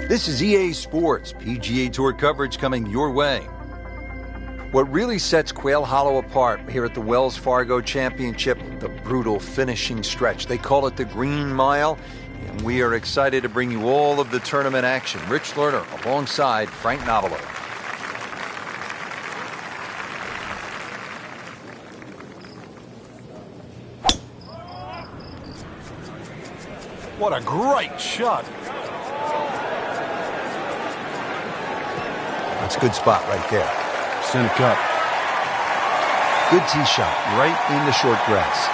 This is EA Sports PGA Tour coverage coming your way. What really sets Quail Hollow apart here at the Wells Fargo Championship, the brutal finishing stretch. They call it the Green Mile, and we are excited to bring you all of the tournament action. Rich Lerner alongside Frank Novello. What a great shot. That's a good spot right there. Center cut. Good tee shot right in the short grass.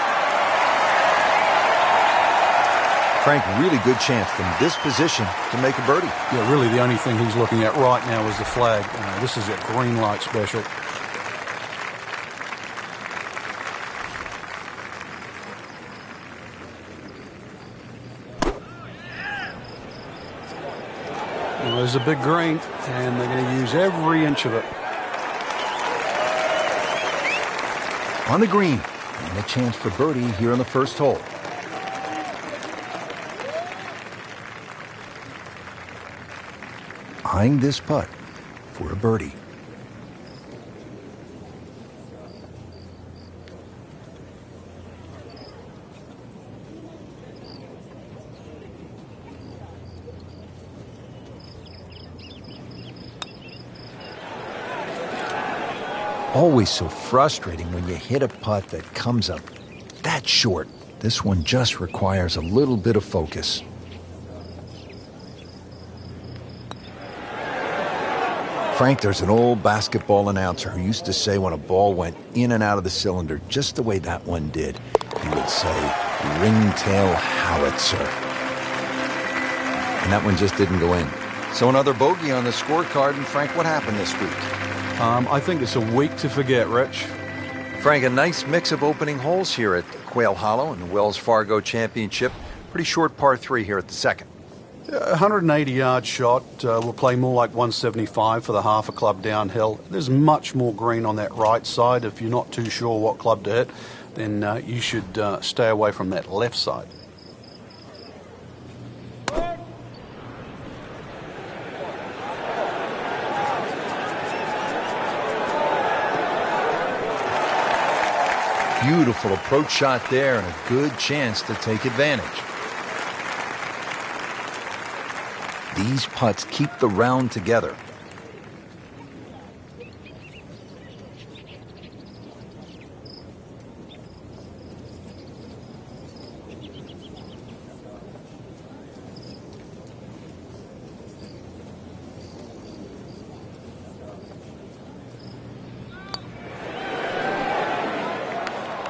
Frank, really good chance from this position to make a birdie. Yeah, really the only thing he's looking at right now is the flag. This is a green light special. Well, there's a big green, and they're going to use every inch of it. On the green, and a chance for birdie here on the first hole. Eyeing this putt for a birdie. Always so frustrating when you hit a putt that comes up that short. This one just requires a little bit of focus. Frank, there's an old basketball announcer who used to say when a ball went in and out of the cylinder, just the way that one did, he would say, ringtail howitzer. And that one just didn't go in. So another bogey on the scorecard. And Frank, what happened this week? I think it's a week to forget, Rich. Frank, a nice mix of opening holes here at Quail Hollow in the Wells Fargo Championship. Pretty short par 3 here at the second. 180-yard shot. We'll play more like 175 for the half a club downhill. There's much more green on that right side. If you're not too sure what club to hit, then you should stay away from that left side. Beautiful approach shot there and a good chance to take advantage. These putts keep the round together.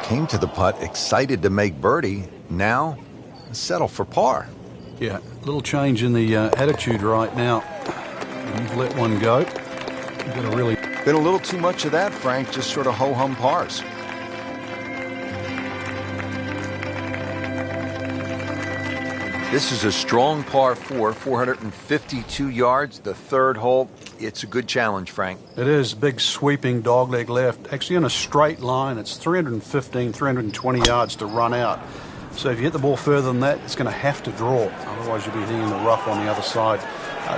Came to the putt, excited to make birdie. Now, settle for par. Yeah, a little change in the attitude right now. You've let one go. You've got to really... Been a little too much of that, Frank, just sort of ho-hum pars. This is a strong par 4, 452 yards, the third hole. It's a good challenge, Frank. It is. Big sweeping dogleg left. Actually, in a straight line, it's 315, 320 yards to run out. So if you hit the ball further than that, it's going to have to draw. Otherwise, you'll be hitting the rough on the other side.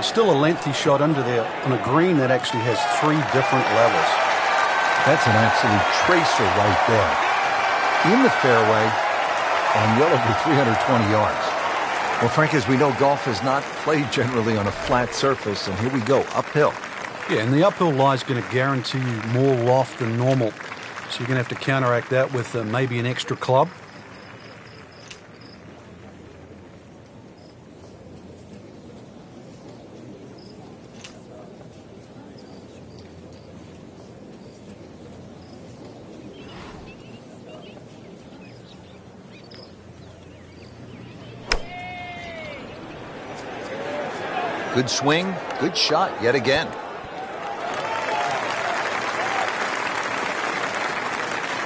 Still a lengthy shot under there on a green that actually has 3 different levels. That's an absolute tracer right there. In the fairway and well over 320 yards. Well, Frank, as we know, golf is not played generally on a flat surface, and here we go, uphill. Yeah, and the uphill lie is going to guarantee you more loft than normal. So you're going to have to counteract that with maybe an extra club. Good swing, good shot yet again.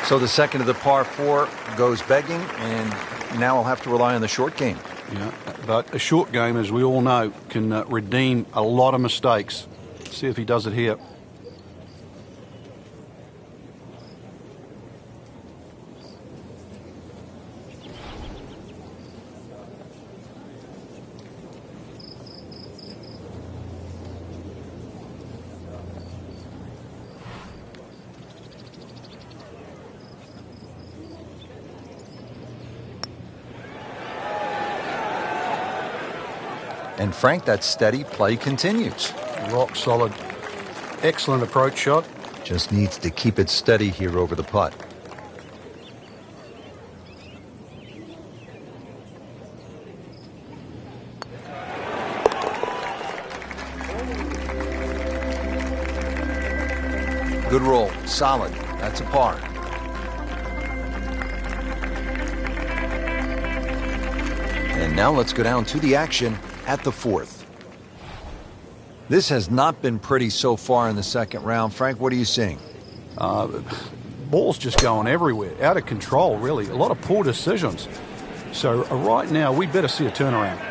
So the second of the par 4 goes begging, and now I'll have to rely on the short game. Yeah, but a short game, as we all know, can redeem a lot of mistakes. Let's see if he does it here. And Frank, that steady play continues. Rock solid. Excellent approach shot. Just needs to keep it steady here over the putt. Good roll. Solid. That's a par. And now let's go down to the action at the 4th. This has not been pretty so far in the second round. Frank, what are you seeing? Ball's just going everywhere. Out of control, really. A lot of poor decisions. So right now, we better see a turnaround.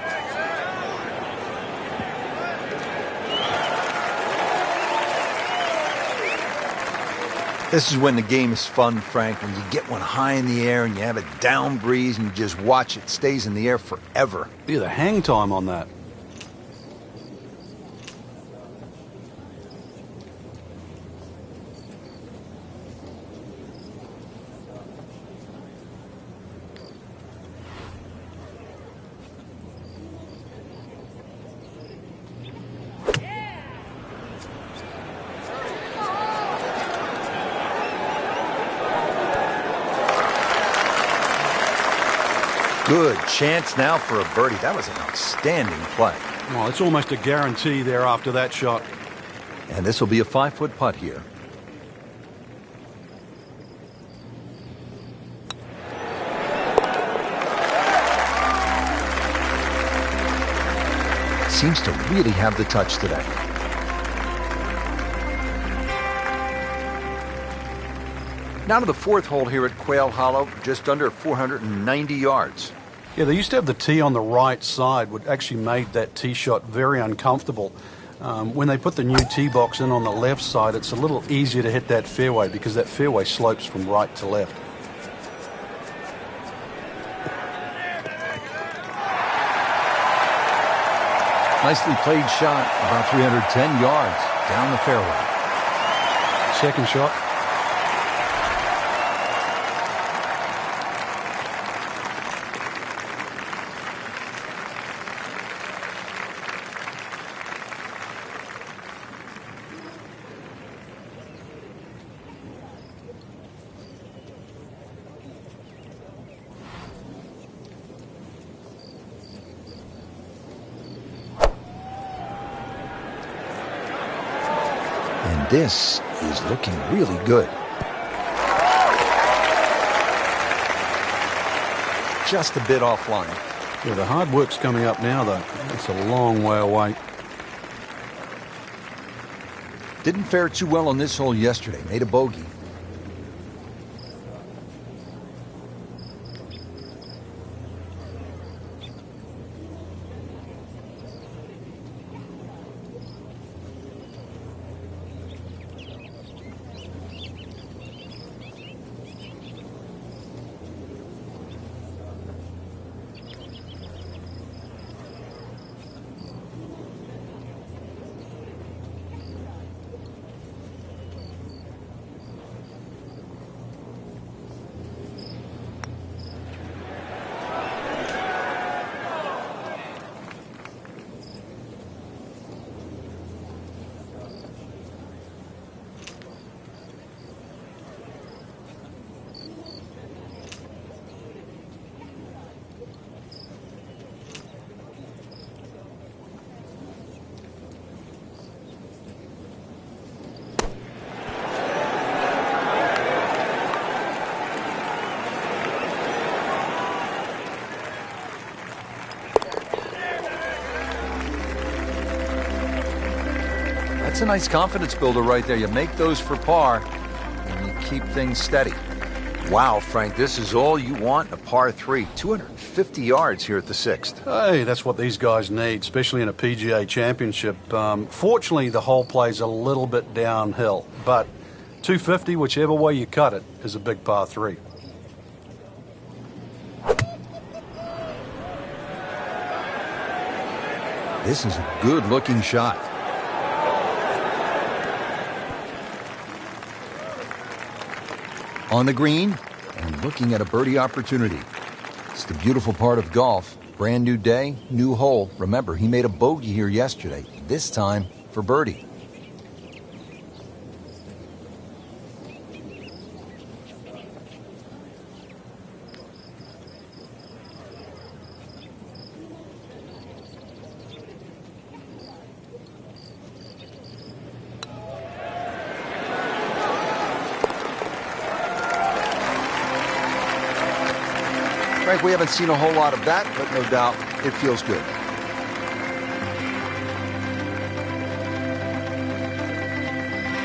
This is when the game is fun, Frank, when you get one high in the air and you have a down breeze and you just watch it stays in the air forever. Yeah, the hang time on that. Good chance now for a birdie. That was an outstanding play. Well, it's almost a guarantee there after that shot. And this will be a 5-foot putt here. Seems to really have the touch today. Now to the 4th hole here at Quail Hollow, just under 490 yards. Yeah, they used to have the tee on the right side, which actually made that tee shot very uncomfortable. When they put the new tee box in on the left side, it's a little easier to hit that fairway because that fairway slopes from right to left. Nicely played shot, about 310 yards down the fairway. Second shot. And this is looking really good. Just a bit offline. Yeah, the hard work's coming up now, though. It's a long way away. Didn't fare too well on this hole yesterday. Made a bogey. That's a nice confidence builder right there. You make those for par, and you keep things steady. Wow, Frank, this is all you want, a par 3. 250 yards here at the 6th. Hey, that's what these guys need, especially in a PGA championship. Fortunately, the hole plays a little bit downhill, but 250, whichever way you cut it, is a big par 3. This is a good-looking shot. On the green and looking at a birdie opportunity. It's the beautiful part of golf. Brand new day, new hole. Remember, he made a bogey here yesterday, this time for birdie. Frank, we haven't seen a whole lot of that, but no doubt it feels good.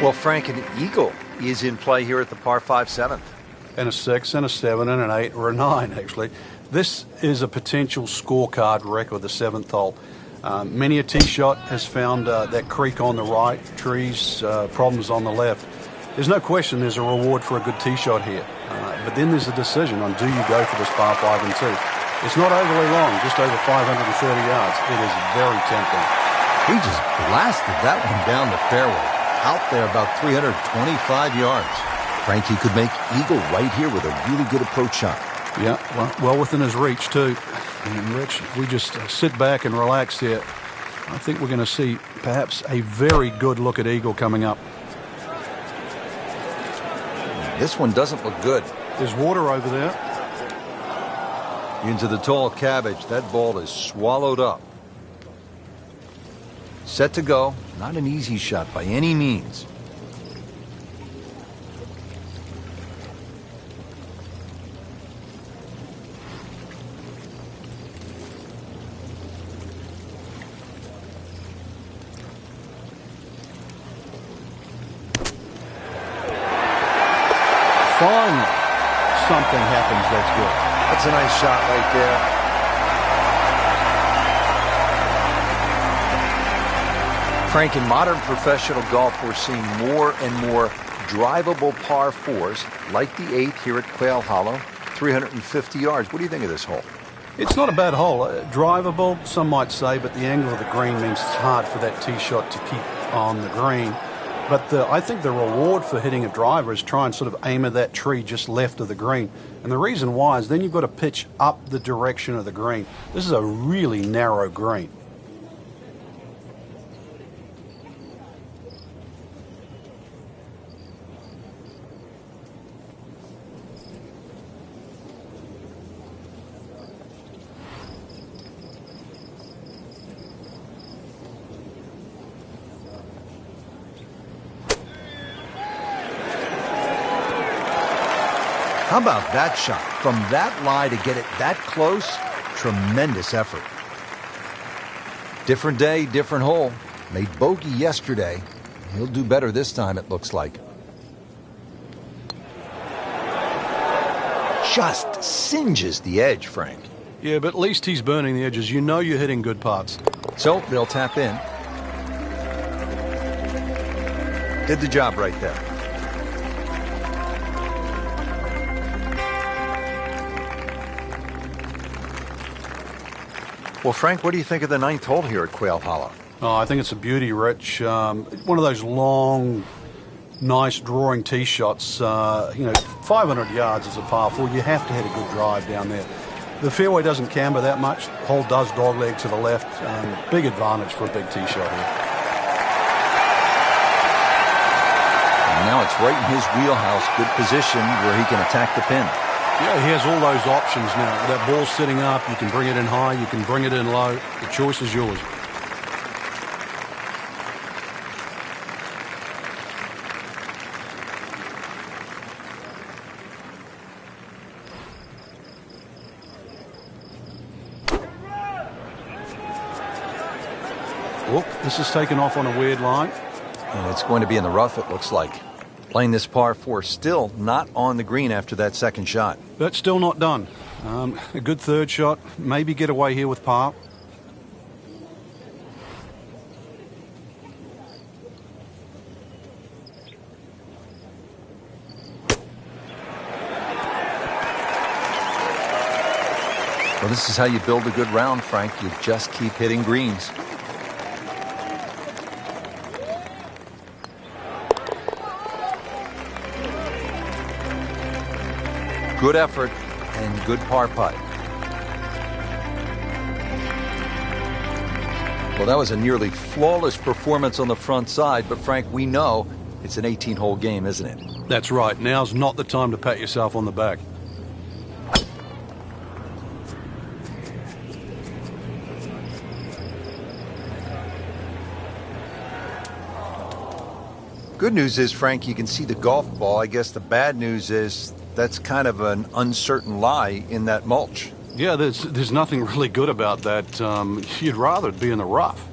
Well, Frank, an eagle is in play here at the par 5 7th. And a 6, and a 7, and an 8, or a 9, actually. This is a potential scorecard record, the 7th hole. Many a tee shot has found that creek on the right, trees, problems on the left. There's no question there's a reward for a good tee shot here. But then there's a decision on do you go for this par 5 and 2. It's not overly long, just over 530 yards. It is very tempting. He just blasted that one down the fairway, out there about 325 yards. Frank, he could make eagle right here with a really good approach shot. Yeah, well within his reach, too. And Rich, if we just sit back and relax here, I think we're going to see perhaps a very good look at eagle coming up. This one doesn't look good. There's water over there. Into the tall cabbage. That ball is swallowed up. Set to go. Not an easy shot by any means. Finally, something happens that's good. That's a nice shot right there. Frank, in modern professional golf, we're seeing more and more drivable par 4s, like the 8 here at Quail Hollow, 350 yards. What do you think of this hole? It's not a bad hole. Drivable, some might say, but the angle of the green means it's hard for that tee shot to keep on the green. But I think the reward for hitting a driver is try and sort of aim at that tree just left of the green. And the reason why is then you've got to pitch up the direction of the green. This is a really narrow green. How about that shot? From that lie to get it that close, tremendous effort. Different day, different hole. Made bogey yesterday. He'll do better this time, it looks like. Just singes the edge, Frank. Yeah, but at least he's burning the edges. You know you're hitting good putts. So they'll tap in. Did the job right there. Well, Frank, what do you think of the 9th hole here at Quail Hollow? Oh, I think it's a beauty, Rich. One of those long, nice drawing tee shots. 500 yards is a par 4. You have to hit a good drive down there. The fairway doesn't camber that much. The hole does dogleg to the left. Big advantage for a big tee shot here. And now it's right in his wheelhouse. Good position where he can attack the pin. Yeah, he has all those options now. That ball's sitting up. You can bring it in high. You can bring it in low. The choice is yours. Whoop, this is taken off on a weird line. And it's going to be in the rough, it looks like. Playing this par 4, still not on the green after that second shot. But still not done. A good third shot. Maybe get away here with par. Well, this is how you build a good round, Frank. You just keep hitting greens. Good effort and good par putt. Well, that was a nearly flawless performance on the front side, but Frank, we know it's an 18-hole game, isn't it? That's right. Now's not the time to pat yourself on the back. Good news is, Frank, you can see the golf ball. I guess the bad news is that's kind of an uncertain lie in that mulch. Yeah, there's nothing really good about that. You'd rather it be in the rough.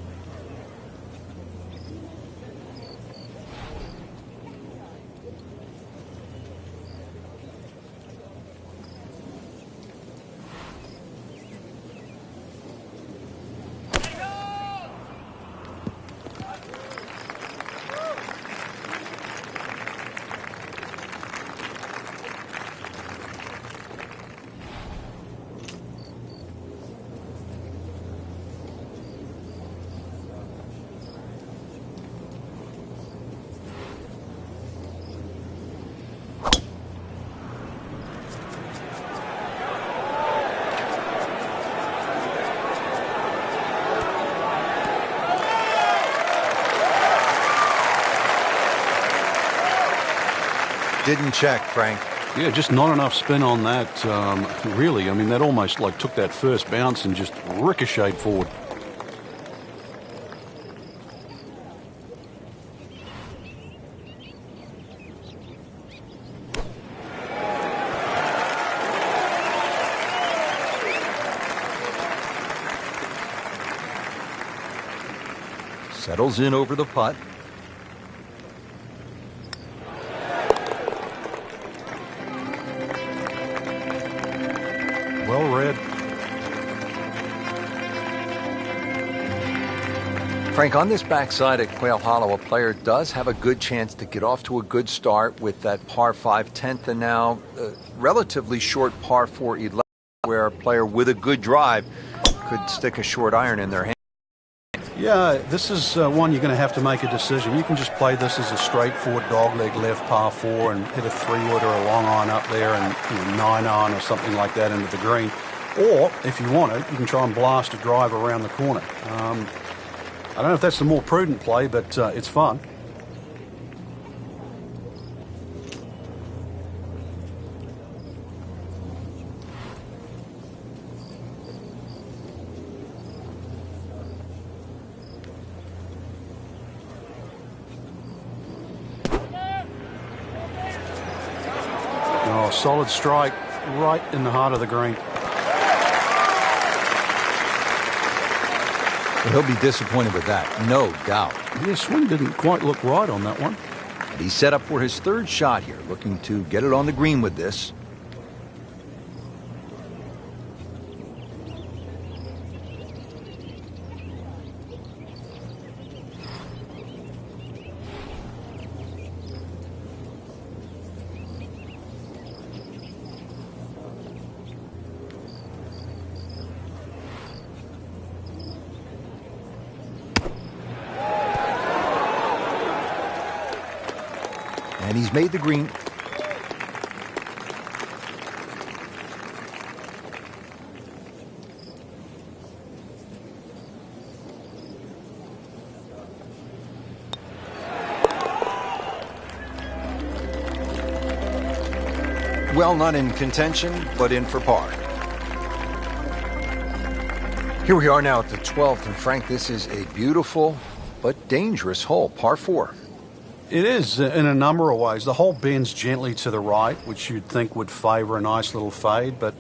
Didn't check, Frank. Yeah, just not enough spin on that, really. I mean, that almost like took that first bounce and just ricocheted forward. Settles in over the putt. Well read. Frank, on this backside at Quail Hollow, a player does have a good chance to get off to a good start with that par 5 10th and now relatively short par 4 11, where a player with a good drive could stick a short iron in their hand. Yeah, this is one you're going to have to make a decision. You can just play this as a straightforward dogleg left par 4 and hit a 3-wood or a long iron up there and 9-iron or something like that into the green. Or, if you want it, you can try and blast a drive around the corner. I don't know if that's the more prudent play, but it's fun. Oh, solid strike right in the heart of the green. Well, he'll be disappointed with that, no doubt. Yeah, swing didn't quite look right on that one. And he's set up for his third shot here, looking to get it on the green with this. And he's made the green. Well, not in contention, but in for par. Here we are now at the 12th, and Frank, this is a beautiful but dangerous hole, par 4. It is in a number of ways. The hole bends gently to the right, which you'd think would favor a nice little fade, but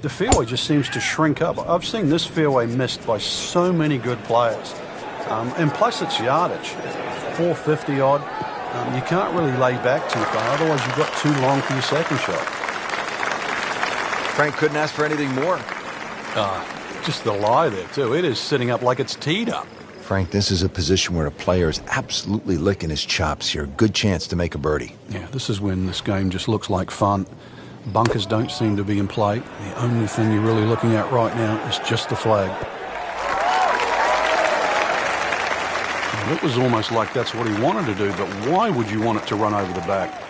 the fairway just seems to shrink up. I've seen this fairway missed by so many good players. And plus it's yardage, 450 odd. You can't really lay back too far, otherwise you've got too long for your second shot. Frank couldn't ask for anything more. Just the lie there, too. It is sitting up like it's teed up. Frank, this is a position where a player is absolutely licking his chops here. Good chance to make a birdie. Yeah, this is when this game just looks like fun. Bunkers don't seem to be in play. The only thing you're really looking at right now is just the flag. And it was almost like that's what he wanted to do, but why would you want it to run over the back?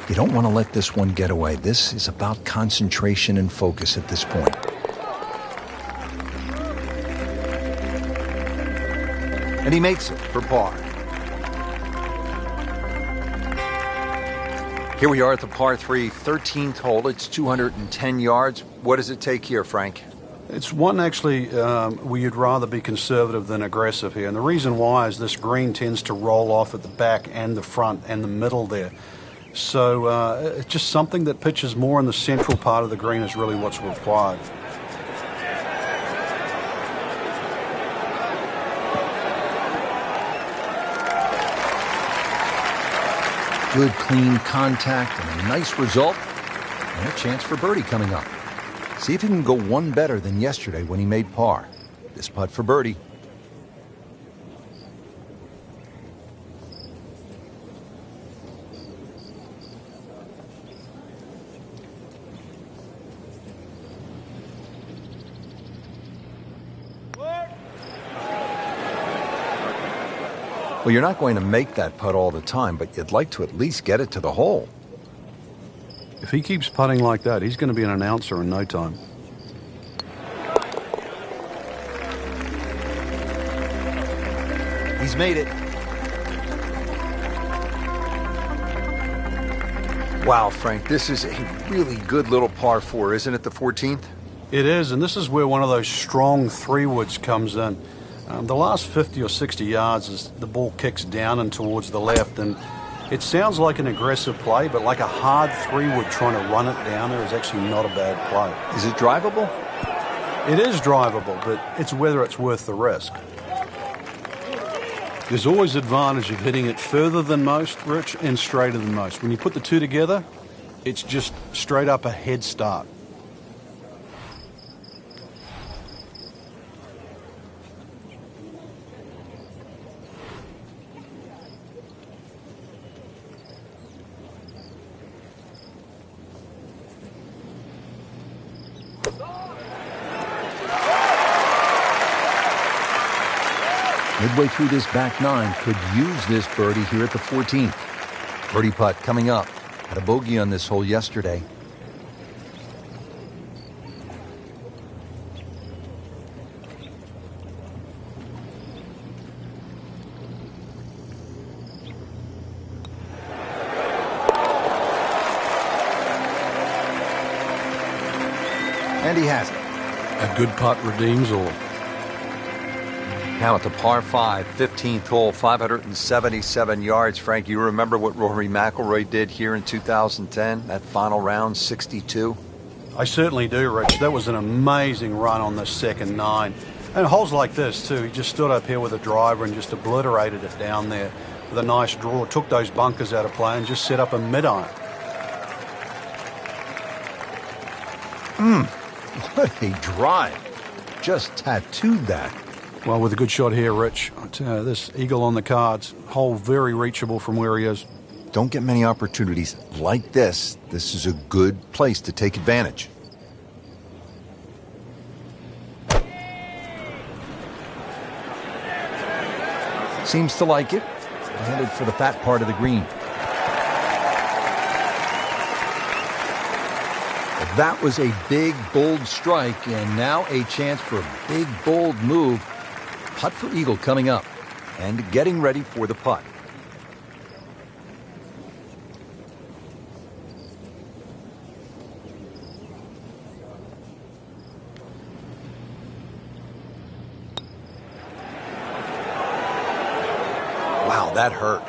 You don't want to let this one get away. This is about concentration and focus at this point. And he makes it for par. Here we are at the par 3, 13th hole. It's 210 yards. What does it take here, Frank? It's one actually where you'd rather be conservative than aggressive here. And the reason why is this green tends to roll off at the back and the front and the middle there. So it's just something that pitches more in the central part of the green is really what's required. Good, clean contact and a nice result, and a chance for birdie coming up. See if he can go one better than yesterday when he made par. This putt for birdie. Well, you're not going to make that putt all the time, but you'd like to at least get it to the hole. If he keeps putting like that, he's going to be an announcer in no time. He's made it. Wow, Frank, this is a really good little par 4, isn't it, the 14th? It is, and this is where one of those strong three-woods comes in. The last 50 or 60 yards is the ball kicks down and towards the left, and it sounds like an aggressive play, but like a hard three-wood trying to run it down there is actually not a bad play. Is it drivable? It is drivable, but it's whether it's worth the risk. There's always advantage of hitting it further than most, Rich, and straighter than most. When you put the two together, it's just straight up a head start. Midway through this back nine, could use this birdie here at the 14th. Birdie putt coming up. Had a bogey on this hole yesterday. And he has it. A good putt redeems all. Now at the par 5, 15th hole, 577 yards. Frank, you remember what Rory McIlroy did here in 2010, that final round, 62? I certainly do, Rich. That was an amazing run on the second nine. And holes like this, too. He just stood up here with a driver and just obliterated it down there with a nice draw. Took those bunkers out of play and just set up a mid-iron. What a drive. Just tattooed that. Well, with a good shot here, Rich. This eagle on the cards. Hole very reachable from where he is. Don't get many opportunities like this. This is a good place to take advantage. Seems to like it. Headed for the fat part of the green. Well, that was a big, bold strike, and now a chance for a big, bold move. Putt for eagle coming up, and getting ready for the putt. Wow, that hurt.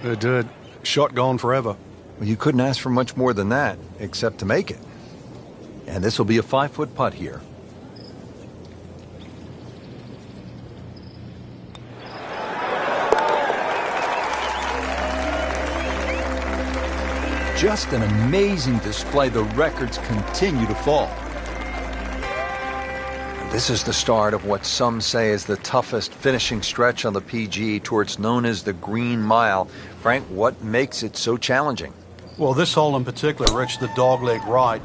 It did. Shot gone forever. Well, you couldn't ask for much more than that, except to make it. And this will be a 5-foot putt here. Just an amazing display. The records continue to fall. This is the start of what some say is the toughest finishing stretch on the PGA Tour. It's known as the Green Mile. Frank, what makes it so challenging? Well, this hole in particular, Rich, the dogleg right,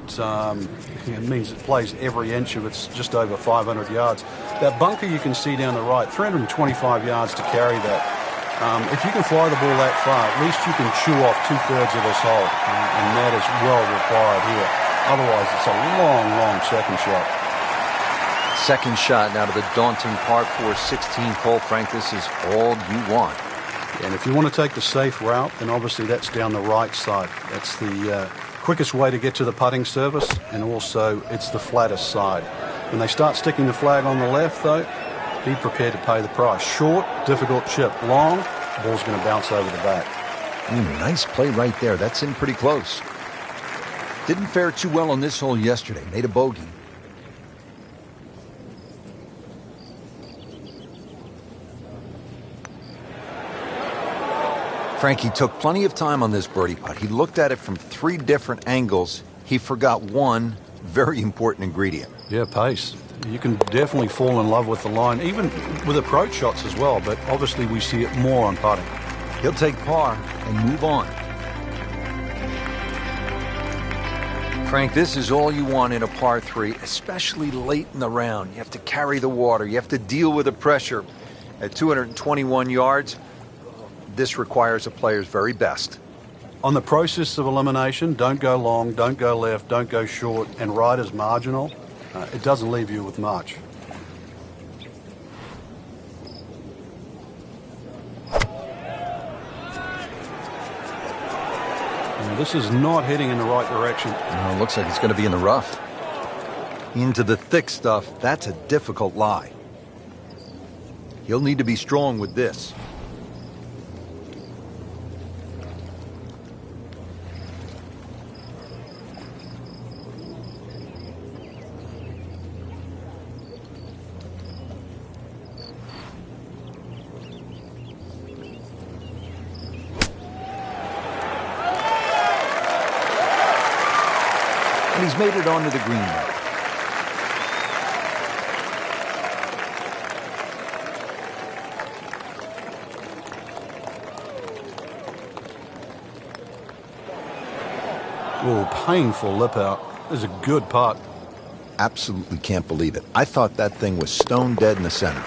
it means it plays every inch of it's just over 500 yards. That bunker you can see down the right, 325 yards to carry that. If you can fly the ball that far, at least you can chew off 2/3 of this hole, and that is well required here. Otherwise, it's a long, long second shot. Second shot now to the daunting par 4 16th hole. Frank, this is all you want. And if you want to take the safe route, then obviously that's down the right side. That's the quickest way to get to the putting surface, and also it's the flattest side. When they start sticking the flag on the left, though, be prepared to pay the price. Short, difficult chip. Long, the ball's going to bounce over the back. Nice play right there. That's in pretty close. Didn't fare too well on this hole yesterday. Made a bogey. Frankie took plenty of time on this birdie putt. He looked at it from 3 different angles. He forgot one very important ingredient. Yeah, pace. You can definitely fall in love with the line, even with approach shots as well, but obviously we see it more on putting. He'll take par and move on. Frank, this is all you want in a par 3, especially late in the round. You have to carry the water. You have to deal with the pressure. At 221 yards, this requires a player's very best. On the process of elimination, don't go long, don't go left, don't go short, and right is marginal. It doesn't leave you with much. This is not heading in the right direction. No, it looks like it's going to be in the rough. Into the thick stuff, that's a difficult lie. He'll need to be strong with this. And he's made it onto the green now. Oh, painful lip out. This is a good putt. Absolutely can't believe it. I thought that thing was stone dead in the center.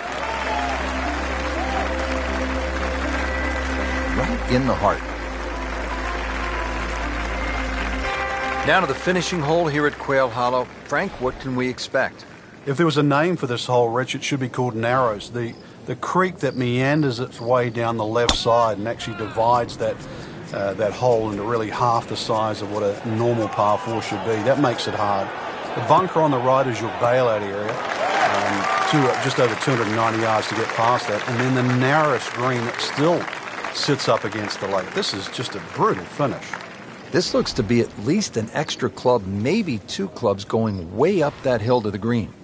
Right in the heart. Now to the finishing hole here at Quail Hollow. Frank, what can we expect? If there was a name for this hole, Rich, it should be called Narrows. The creek that meanders its way down the left side and actually divides that hole into really half the size of what a normal par 4 should be. That makes it hard. The bunker on the right is your bailout area, just over 290 yards to get past that, and then the narrowest green that still sits up against the lake. This is just a brutal finish. This looks to be at least an extra club, maybe 2 clubs going way up that hill to the green.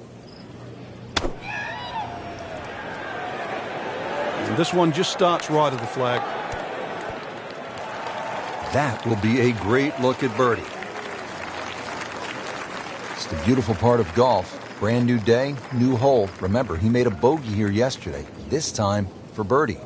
And this one just starts right of the flag. That will be a great look at birdie. It's the beautiful part of golf. Brand new day, new hole. Remember, he made a bogey here yesterday, this time for birdie.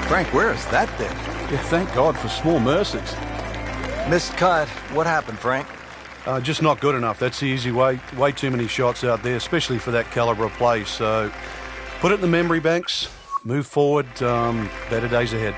Frank, where is that thing? Yeah, thank God for small mercies. Missed cut. What happened, Frank? Just not good enough. That's the easy way. Way too many shots out there, especially for that caliber of play. So put it in the memory banks, move forward, better days ahead.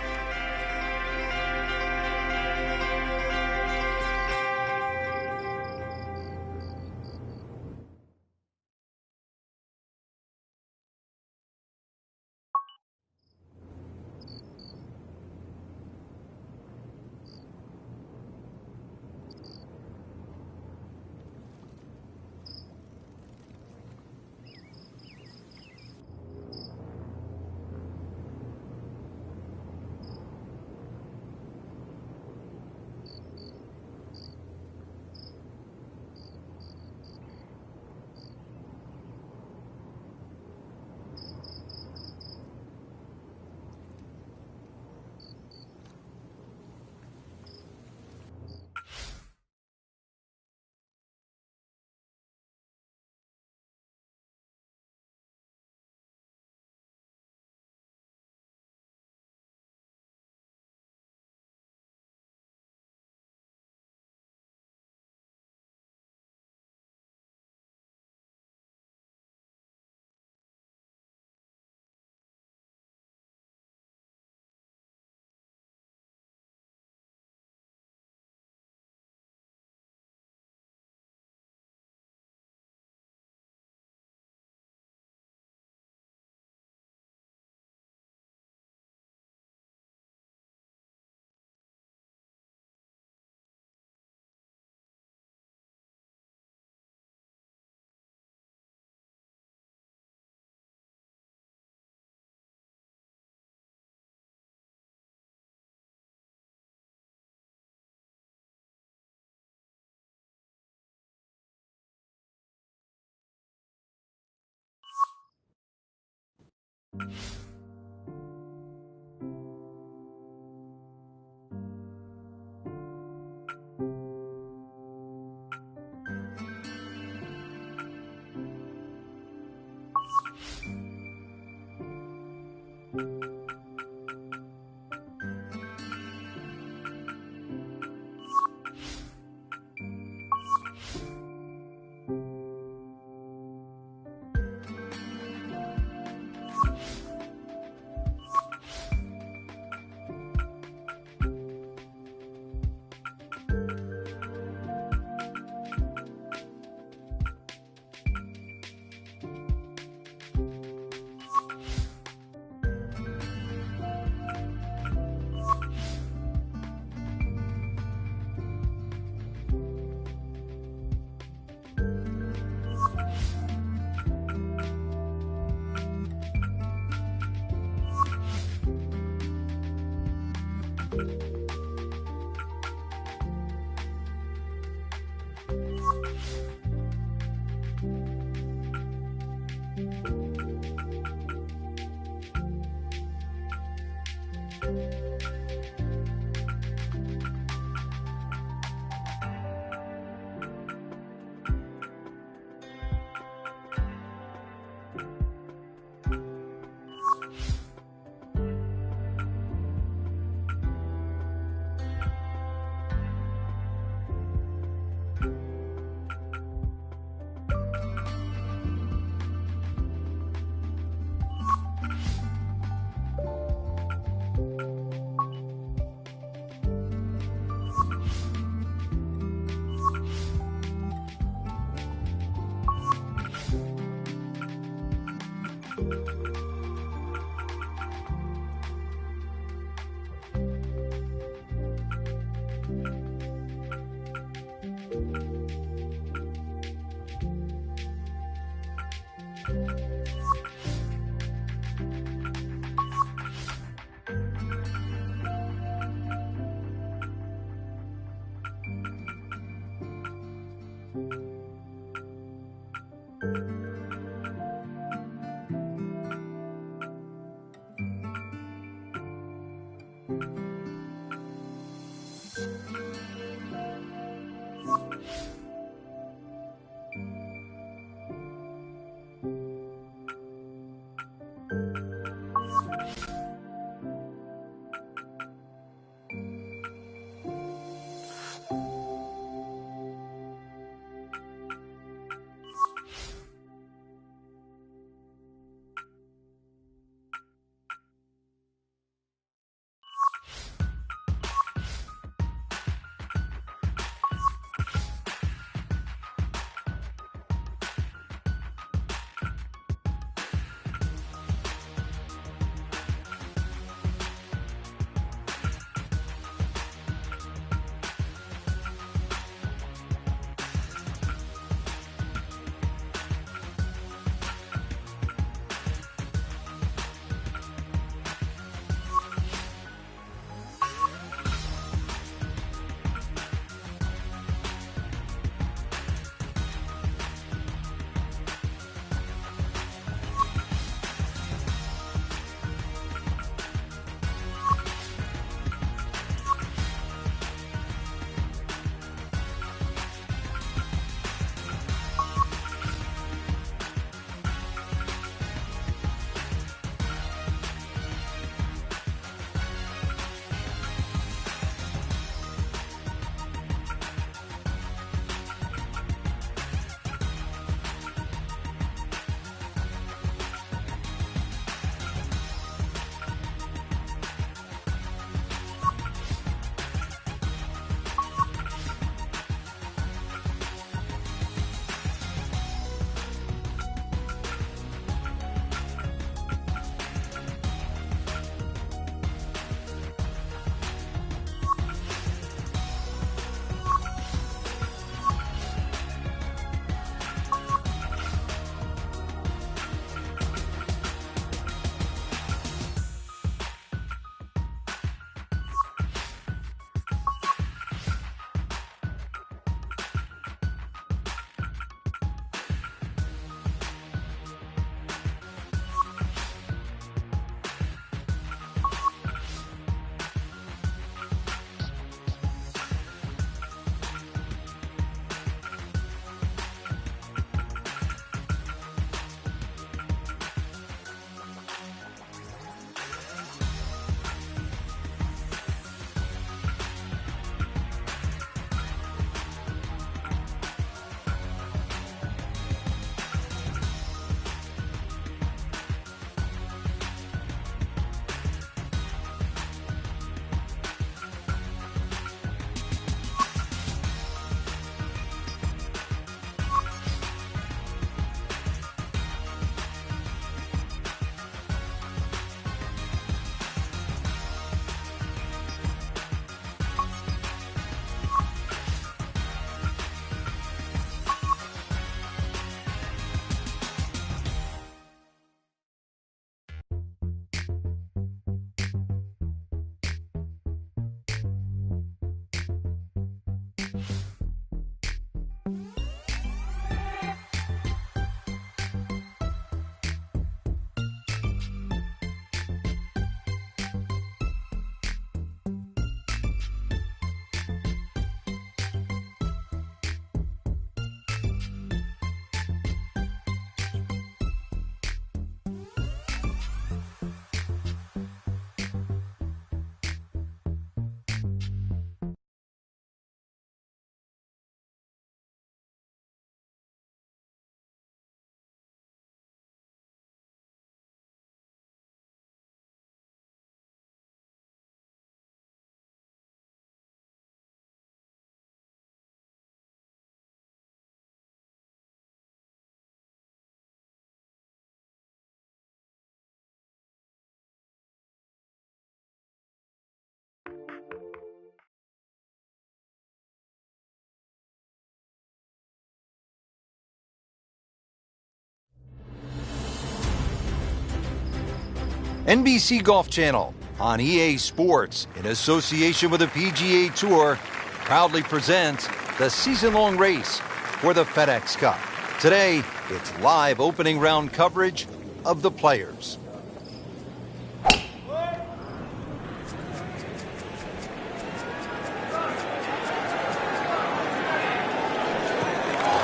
NBC Golf Channel on EA Sports, in association with the PGA Tour, proudly presents the season-long race for the FedEx Cup. Today, it's live opening round coverage of the Players.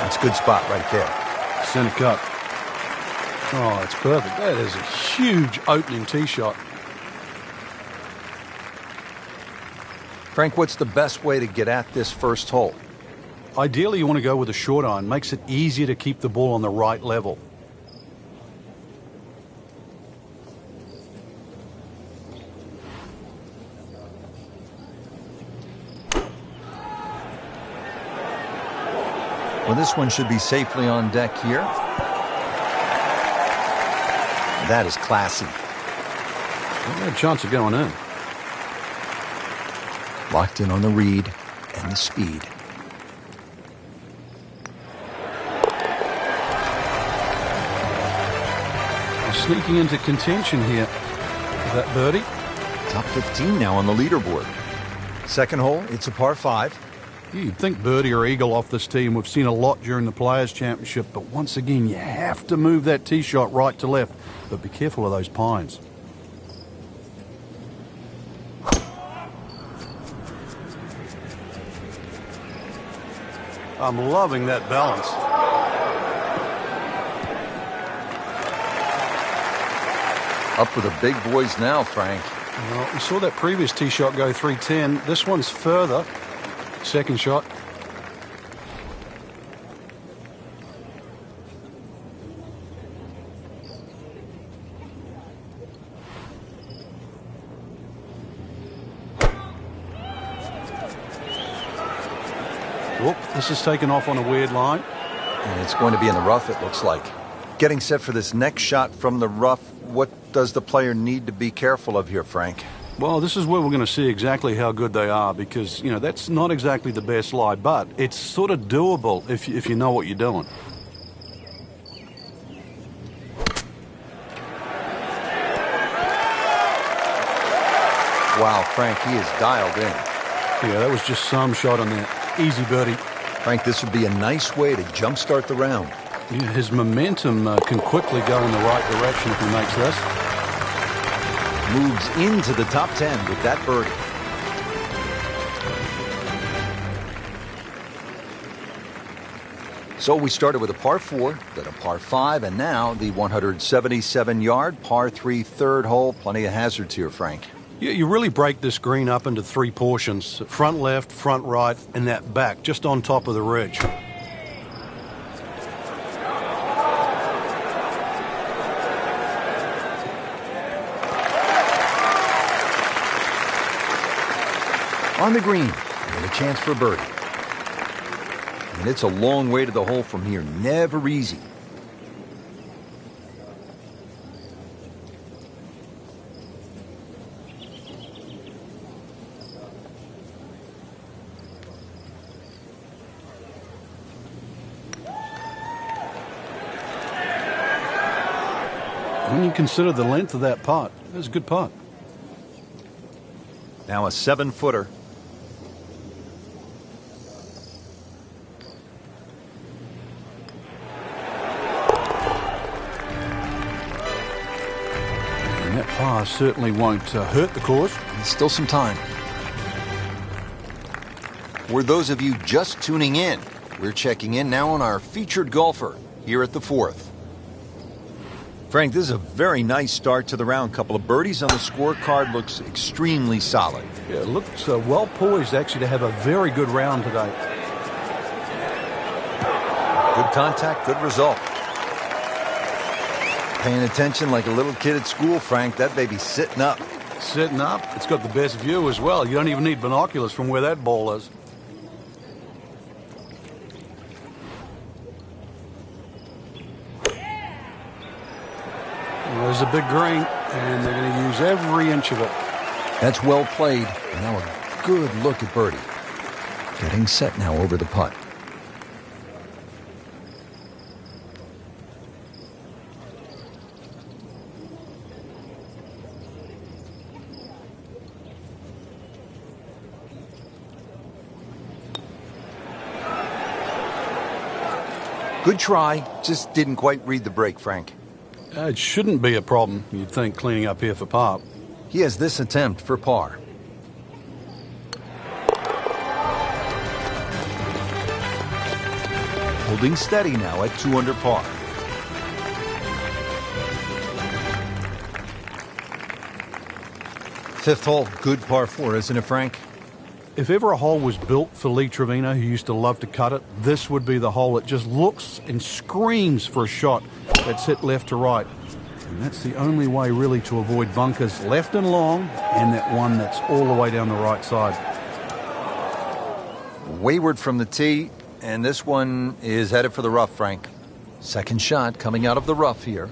That's a good spot right there. Center cut. Oh, it's perfect. That is a huge opening tee shot. Frank, what's the best way to get at this first hole? Ideally, you want to go with a short iron. Makes it easier to keep the ball on the right level. Well, this one should be safely on deck here. That is classy. Well, they had a chance of going in. Locked in on the read and the speed. Sneaking into contention here with that birdie. Top 15 now on the leaderboard. Second hole, it's a par 5. You'd think birdie or eagle off this tee, and we've seen a lot during the Players' Championship, but once again, you have to move that tee shot right to left. But be careful of those pines. I'm loving that balance. Up with the big boys now, Frank. Well, we saw that previous tee shot go 310. This one's further. Second shot. Whoop, this is taken off on a weird line. And it's going to be in the rough, it looks like. Getting set for this next shot from the rough, what does the player need to be careful of here, Frank? Well, this is where we're going to see exactly how good they are because, you know, that's not exactly the best lie, but it's sort of doable if you know what you're doing. Wow, Frank, he is dialed in. Yeah, that was just some shot on that. Easy birdie. Frank, this would be a nice way to jumpstart the round. Yeah, his momentum can quickly go in the right direction if he makes this. Moves into the top 10 with that birdie. So we started with a par 4, then a par 5, and now the 177-yard par 3 third hole. Plenty of hazards here, Frank. Yeah, you really break this green up into 3 portions. Front left, front right, and that back, just on top of the ridge. On the green, and a chance for birdie. And it's a long way to the hole from here. Never easy. When you consider the length of that putt, it was a good putt. Now a 7-footer. And that par certainly won't hurt the course. There's still some time. For those of you just tuning in, we're checking in now on our featured golfer here at the 4th. Frank, this is a very nice start to the round. Couple of birdies on the scorecard. Looks extremely solid. Yeah, it looks well poised actually to have a very good round today. Good contact, good result. Paying attention like a little kid at school, Frank. That baby's sitting up. Sitting up. It's got the best view as well. You don't even need binoculars from where that ball is. There's a big green, and they're going to use every inch of it. That's well played. Now a good look at birdie. Getting set now over the putt. Good try, just didn't quite read the break, Frank. It shouldn't be a problem, you'd think, cleaning up here for par. He has this attempt for par. Holding steady now at 2 under par. Fifth hole, good par 4, isn't it, Frank? If ever a hole was built for Lee Trevino, who used to love to cut it, this would be the hole. It just looks and screams for a shot that's hit left to right. And that's the only way, really, to avoid bunkers left and long, and that one that's all the way down the right side. Wayward from the tee, and this one is headed for the rough, Frank. Second shot coming out of the rough here.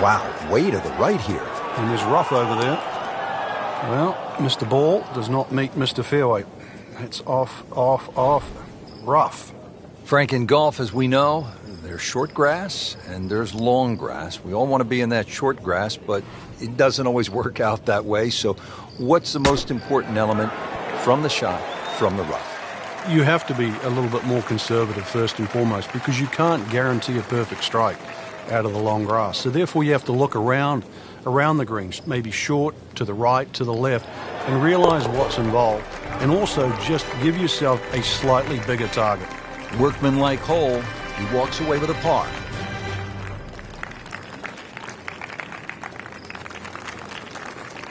Wow, way to the right here. And there's rough over there. Well, Mr. Ball does not meet Mr. Fairway. It's off, rough. Frank, in golf, as we know, there's short grass and there's long grass. We all want to be in that short grass, but it doesn't always work out that way. So what's the most important element from the shot, from the rough? You have to be a little bit more conservative first and foremost, because you can't guarantee a perfect strike out of the long grass. So therefore you have to look around the greens, maybe short, to the right, to the left, and realize what's involved. And also just give yourself a slightly bigger target. Workmanlike hole, he walks away with a par.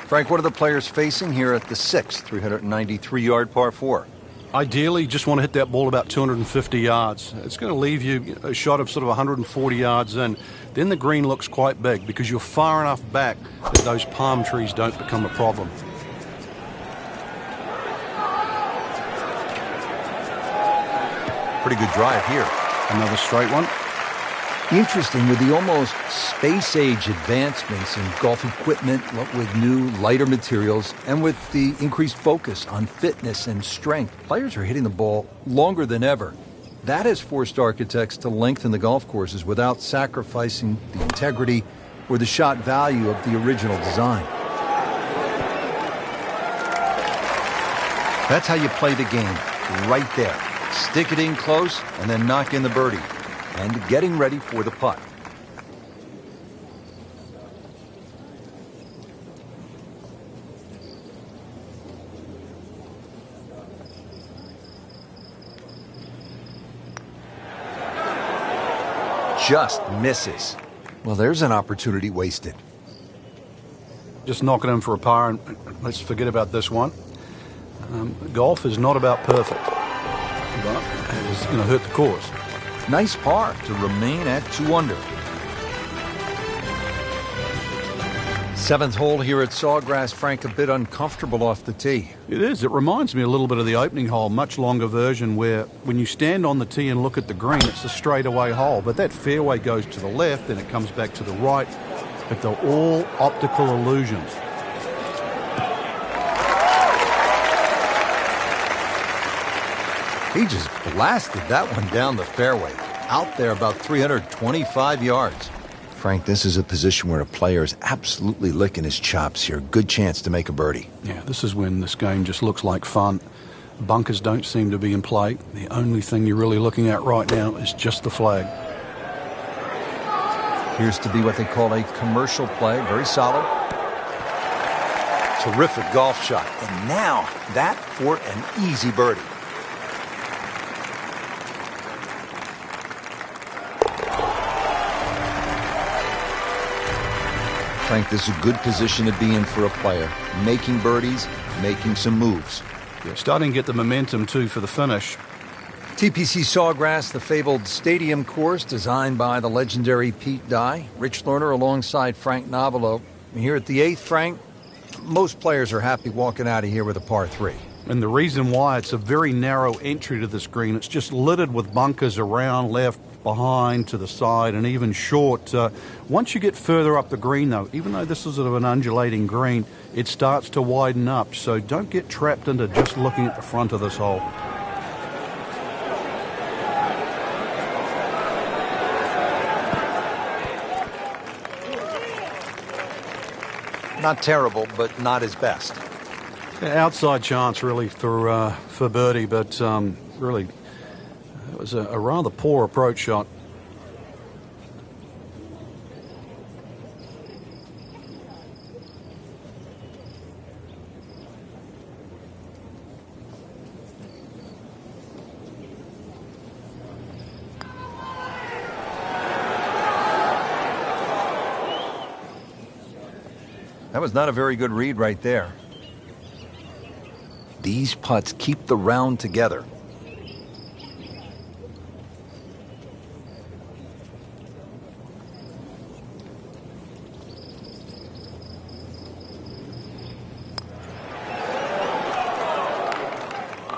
Frank, what are the players facing here at the 6th 393-yard par 4? Ideally, you just want to hit that ball about 250 yards. It's going to leave you a shot of sort of 140 yards in. Then the green looks quite big because you're far enough back that those palm trees don't become a problem. Pretty good drive here. Another straight one. Interesting, with the almost space-age advancements in golf equipment, what with new, lighter materials, and with the increased focus on fitness and strength, players are hitting the ball longer than ever. That has forced architects to lengthen the golf courses without sacrificing the integrity or the shot value of the original design. That's how you play the game, right there. Stick it in close and then knock in the birdie. And getting ready for the putt. Just misses. Well, there's an opportunity wasted. Just knock it in for a par, and let's forget about this one. Golf is not about perfect, but it's going to hurt the course. Nice par to remain at 2 under. 7th hole here at Sawgrass, Frank, a bit uncomfortable off the tee. It is. It reminds me a little bit of the opening hole, much longer version, where when you stand on the tee and look at the green, it's a straightaway hole. But that fairway goes to the left, then it comes back to the right. But they're all optical illusions. He just blasted that one down the fairway, out there about 325 yards. Frank, this is a position where a player is absolutely licking his chops here. Good chance to make a birdie. Yeah, this is when this game just looks like fun. Bunkers don't seem to be in play. The only thing you're really looking at right now is just the flag. Appears to be what they call a commercial play. Very solid. Terrific golf shot. And now that for an easy birdie. Frank, this is a good position to be in for a player. Making birdies, making some moves. Yeah, starting to get the momentum, too, for the finish. TPC Sawgrass, the fabled stadium course designed by the legendary Pete Dye. Rich Lerner alongside Frank Nobilo. Here at the 8th, Frank, most players are happy walking out of here with a par 3. And the reason why, it's a very narrow entry to this green. It's just littered with bunkers around, left, behind, to the side, and even short. Once you get further up the green, though, even though this is sort of an undulating green, it starts to widen up. So don't get trapped into just looking at the front of this hole. Not terrible, but not his best. Outside chance, really, for birdie, but really, it was a rather poor approach shot. That was not a very good read right there. These putts keep the round together.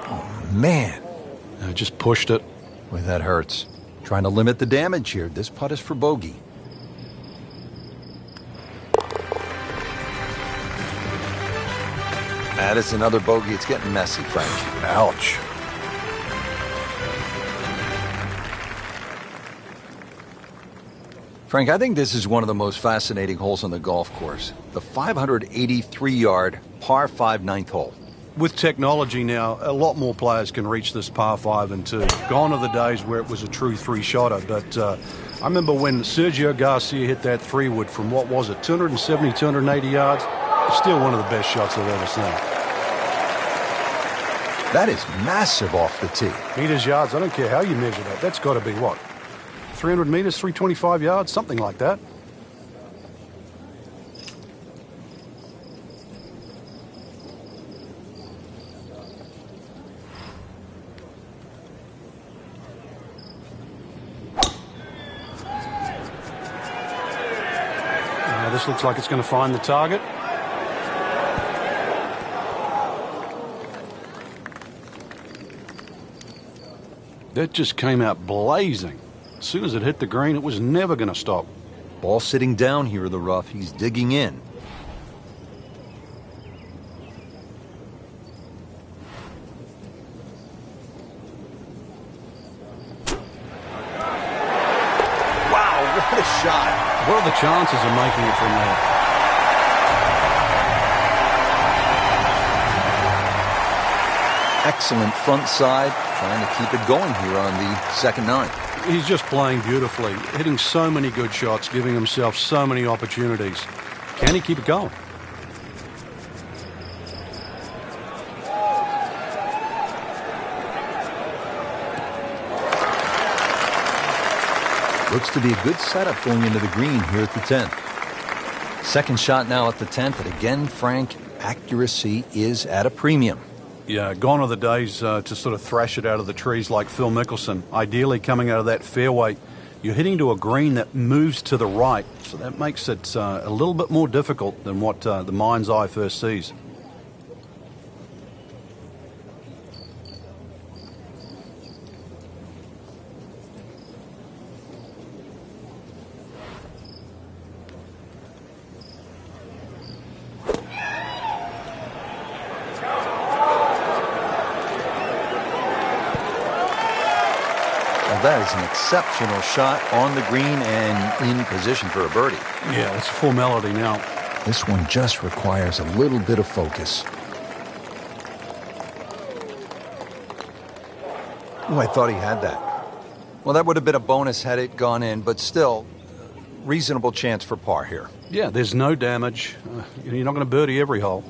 Oh, man. I just pushed it. Boy, that hurts. Trying to limit the damage here. This putt is for bogey. That is another bogey. It's getting messy, Frank. Ouch. Frank, I think this is one of the most fascinating holes on the golf course. The 583-yard par 5 ninth hole. With technology now, a lot more players can reach this par 5 and 2. Gone are the days where it was a true three-shotter, but I remember when Sergio Garcia hit that 3-wood from, what was it, 270, 280 yards? Still one of the best shots I've ever seen. That is massive off the tee. Meters, yards, I don't care how you measure that. That's got to be, what, 300 meters, 325 yards, something like that. This looks like it's going to find the target. That just came out blazing. As soon as it hit the green, it was never going to stop. Ball sitting down here in the rough. He's digging in. Wow, what a shot. What are the chances of making it from there? Excellent front side, trying to keep it going here on the second nine. He's just playing beautifully, hitting so many good shots, giving himself so many opportunities. Can he keep it going? Looks to be a good setup going into the green here at the 10th. Second shot now at the 10th, and again, Frank, accuracy is at a premium. Yeah, gone are the days to sort of thrash it out of the trees like Phil Mickelson. Ideally, coming out of that fairway, you're hitting to a green that moves to the right, so that makes it a little bit more difficult than what the mind's eye first sees. That is an exceptional shot on the green and in position for a birdie. Yeah, it's a formality now. This one just requires a little bit of focus. Oh, I thought he had that. Well, that would have been a bonus had it gone in, but still, reasonable chance for par here. Yeah, there's no damage. You're not going to birdie every hole.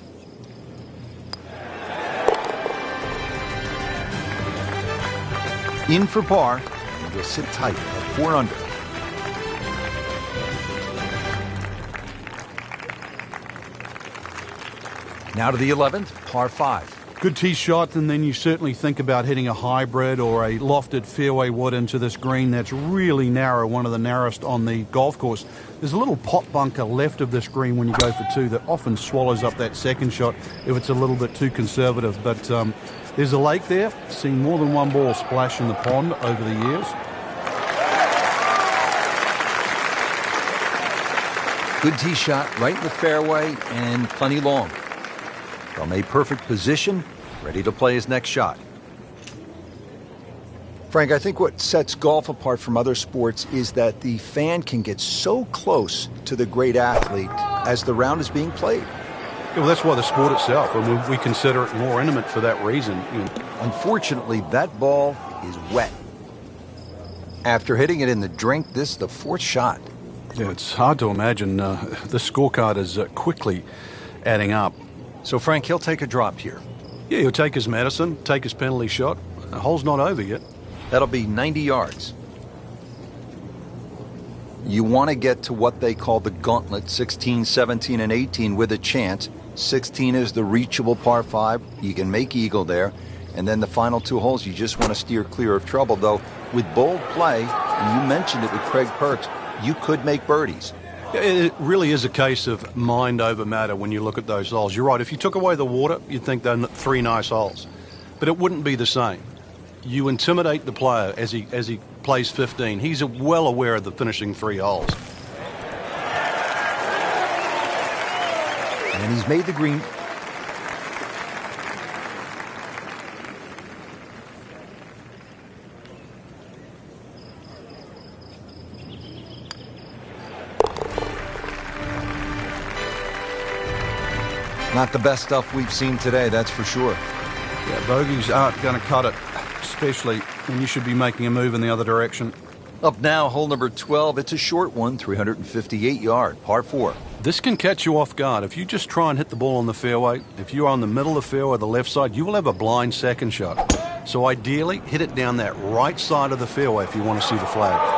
In for par. Will sit tight at 4 under. Now to the 11th, par 5. Good tee shot, and then you certainly think about hitting a hybrid or a lofted fairway wood into this green that's really narrow, one of the narrowest on the golf course. There's a little pot bunker left of this green when you go for 2 that often swallows up that second shot if it's a little bit too conservative. But there's a lake there. Seen more than one ball splash in the pond over the years. Good tee shot right in the fairway and plenty long. From a perfect position, ready to play his next shot. Frank, I think what sets golf apart from other sports is that the fan can get so close to the great athlete as the round is being played. Yeah, well, that's why the sport itself, and we consider it more intimate for that reason. Unfortunately, that ball is wet. After hitting it in the drink, this is the fourth shot. Yeah, it's hard to imagine. The scorecard is quickly adding up. So, Frank, he'll take a drop here. Yeah, he'll take his medicine, take his penalty shot. The hole's not over yet. That'll be 90 yards. You want to get to what they call the gauntlet, 16, 17, and 18 with a chance. 16 is the reachable par 5. You can make eagle there. And then the final 2 holes, you just want to steer clear of trouble. Though, with bold play, and you mentioned it with Craig Perks, you could make birdies. It really is a case of mind over matter when you look at those holes. You're right. If you took away the water, you'd think they're 3 nice holes. But it wouldn't be the same. You intimidate the player as he plays 15. He's well aware of the finishing 3 holes. And he's made the green. Not the best stuff we've seen today, that's for sure. Yeah, bogeys aren't going to cut it, especially when you should be making a move in the other direction. Up now, hole number 12. It's a short one, 358-yard, par 4. This can catch you off guard. If you just try and hit the ball on the fairway, if you're on the middle of the fairway, the left side, you will have a blind second shot. So ideally, hit it down that right side of the fairway if you want to see the flag.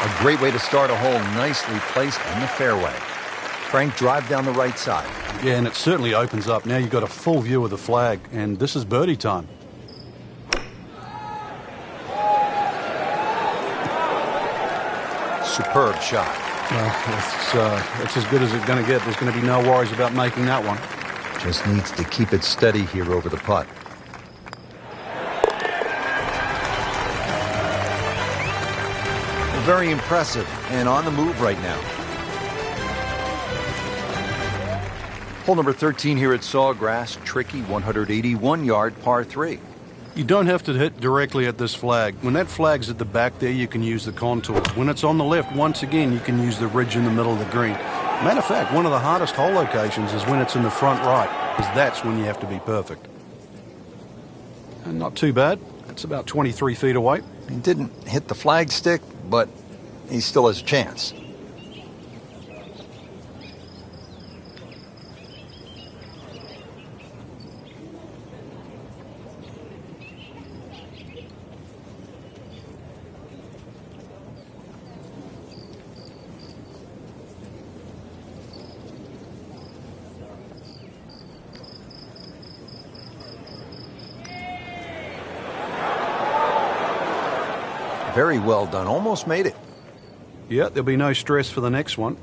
A great way to start a hole, nicely placed in the fairway. Frank, drive down the right side. Yeah, and it certainly opens up. Now you've got a full view of the flag, and this is birdie time. Superb shot. Well, it's as good as it's going to get. There's going to be no worries about making that one. Just needs to keep it steady here over the putt. Very impressive and on the move right now. Hole number 13 here at Sawgrass. Tricky 181-yard par 3. You don't have to hit directly at this flag. When that flag's at the back there, you can use the contours. When it's on the left, once again, you can use the ridge in the middle of the green. Matter of fact, one of the hardest hole locations is when it's in the front right, because that's when you have to be perfect. And not too bad. It's about 23 feet away. He didn't hit the flagstick, but he still has a chance. Very well done. Almost made it. Yeah, there'll be no stress for the next one.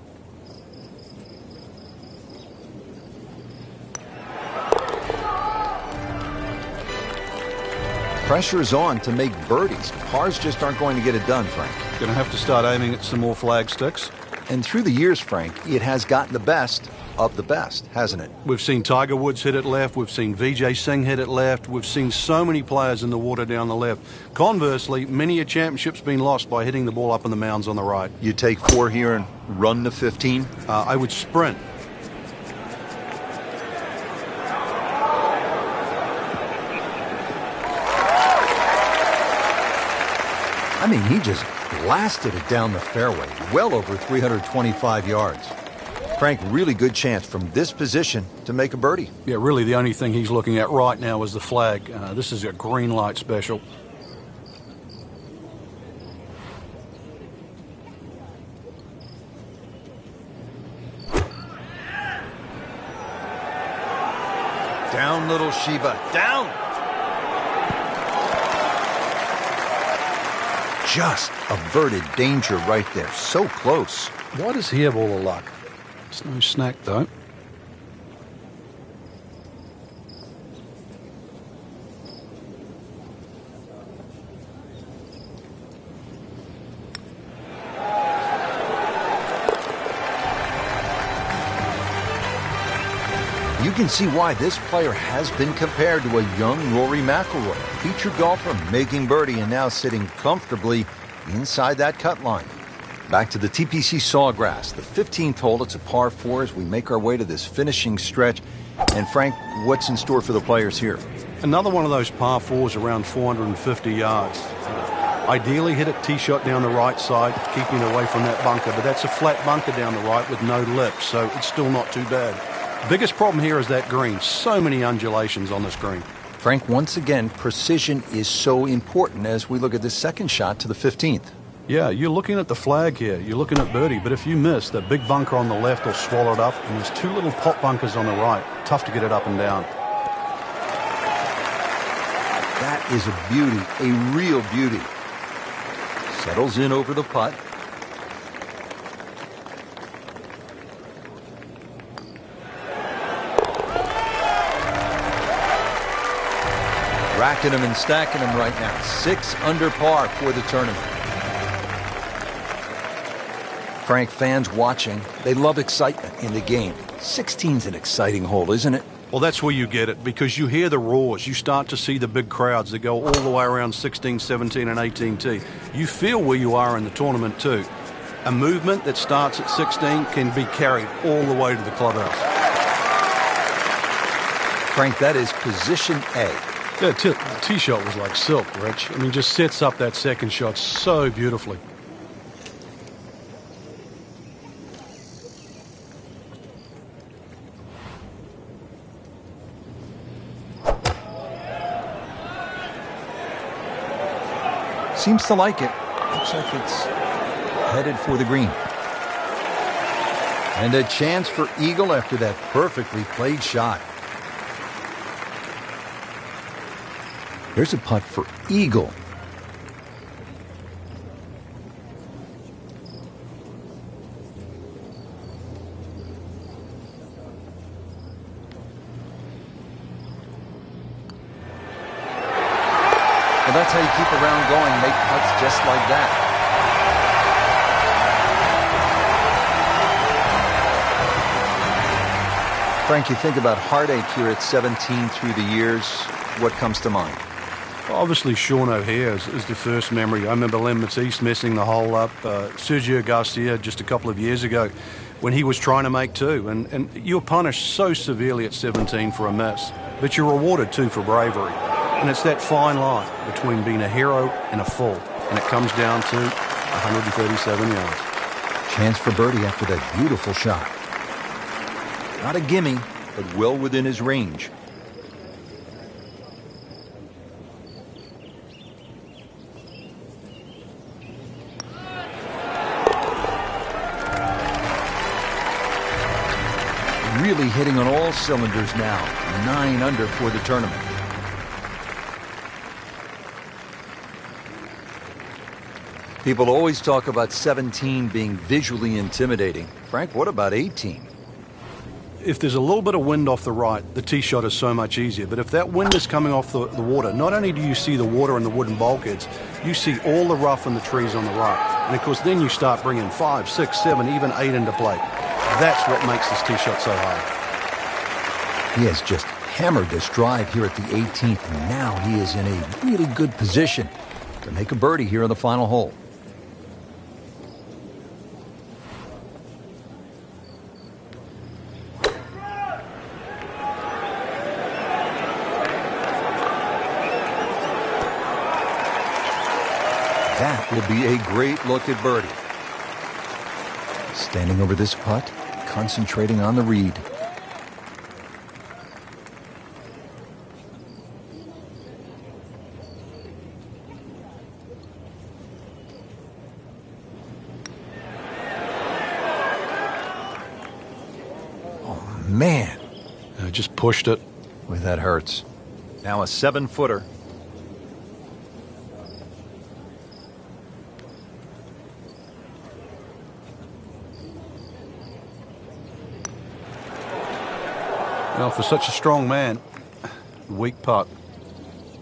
Pressure's on to make birdies. Pars just aren't going to get it done, Frank. Going to have to start aiming at some more flag sticks. And through the years, Frank, it has gotten the best of the best, hasn't it? We've seen Tiger Woods hit it left. We've seen Vijay Singh hit it left. We've seen so many players in the water down the left. Conversely, many a championship's been lost by hitting the ball up in the mounds on the right. You take 4 here and run to 15? I would sprint. I mean, he just blasted it down the fairway, well over 325 yards. Frank, really good chance from this position to make a birdie. Yeah, really the only thing he's looking at right now is the flag. This is a green light special. Down, little Sheba, down! Just averted danger right there, so close. Why does he have all the luck? It's no snack, though. You can see why this player has been compared to a young Rory McIlroy, featured golfer making birdie and now sitting comfortably inside that cut line. Back to the TPC Sawgrass, the 15th hole. It's a par 4 as we make our way to this finishing stretch. And Frank, what's in store for the players here? Another one of those par 4s around 450 yards. Ideally hit a tee shot down the right side, keeping away from that bunker, but that's a flat bunker down the right with no lip, so it's still not too bad. Biggest problem here is that green. So many undulations on this green. Frank, once again, precision is so important as we look at this second shot to the 15th. Yeah, you're looking at the flag here. You're looking at birdie, but if you miss, that big bunker on the left will swallow it up, and there's 2 little pop bunkers on the right. Tough to get it up and down. That is a beauty, a real beauty. Settles in over the putt. Racking them and stacking them right now. 6 under par for the tournament. Frank, fans watching, they love excitement in the game. 16's an exciting hole, isn't it? Well, that's where you get it, because you hear the roars. You start to see the big crowds that go all the way around 16, 17, and 18 tee. You feel where you are in the tournament, too. A movement that starts at 16 can be carried all the way to the clubhouse. Frank, that is position A. Yeah, the tee shot was like silk, Rich. I mean, just sets up that second shot so beautifully. Seems to like it. Looks like it's headed for the green. And a chance for eagle after that perfectly played shot. Here's a putt for eagle. Well, that's how you keep a round going, make putts just like that. Frank, you think about heartache here at 17 through the years, what comes to mind? Obviously, Sean O'Hare is the first memory. I remember Len Matisse messing the hole up. Sergio Garcia just a couple of years ago when he was trying to make 2. And you're punished so severely at 17 for a miss, but you're rewarded too for bravery. And it's that fine line between being a hero and a fool. And it comes down to 137 yards. Chance for birdie after that beautiful shot. Not a gimme, but well within his range. Really hitting on all cylinders now. 9 under for the tournament. People always talk about 17 being visually intimidating. Frank, what about 18? If there's a little bit of wind off the right, the tee shot is so much easier. But if that wind is coming off the water, not only do you see the water and the wooden bulkheads, you see all the rough and the trees on the right. And of course, then you start bringing 5, 6, 7, even 8 into play. That's what makes this tee shot so hard. He has just hammered this drive here at the 18th, and now he is in a really good position to make a birdie here on the final hole. That will be a great look at birdie. Standing over this putt, concentrating on the read. Oh, man. I just pushed it. Boy, that hurts. Now a 7-footer. Well, for such a strong man, weak putt.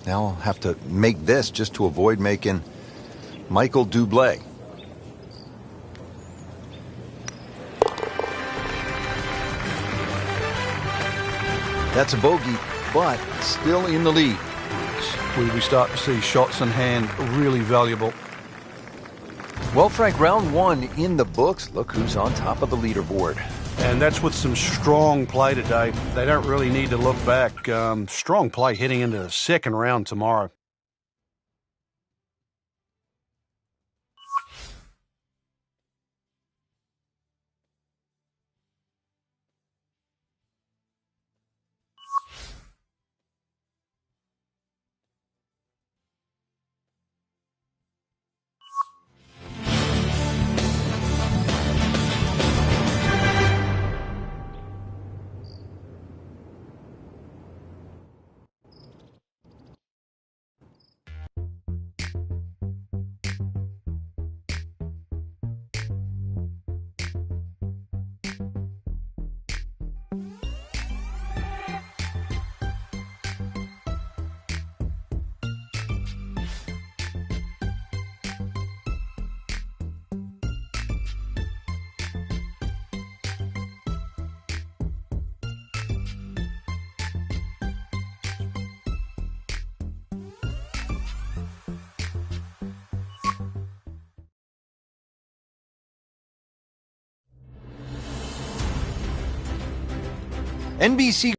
Now I'll have to make this just to avoid making Michael Dublé. That's a bogey, but still in the lead. We start to see shots in hand really valuable. Well, Frank, round one in the books. Look who's on top of the leaderboard. And that's with some strong play today. They don't really need to look back. Strong play heading into the second round tomorrow. NBC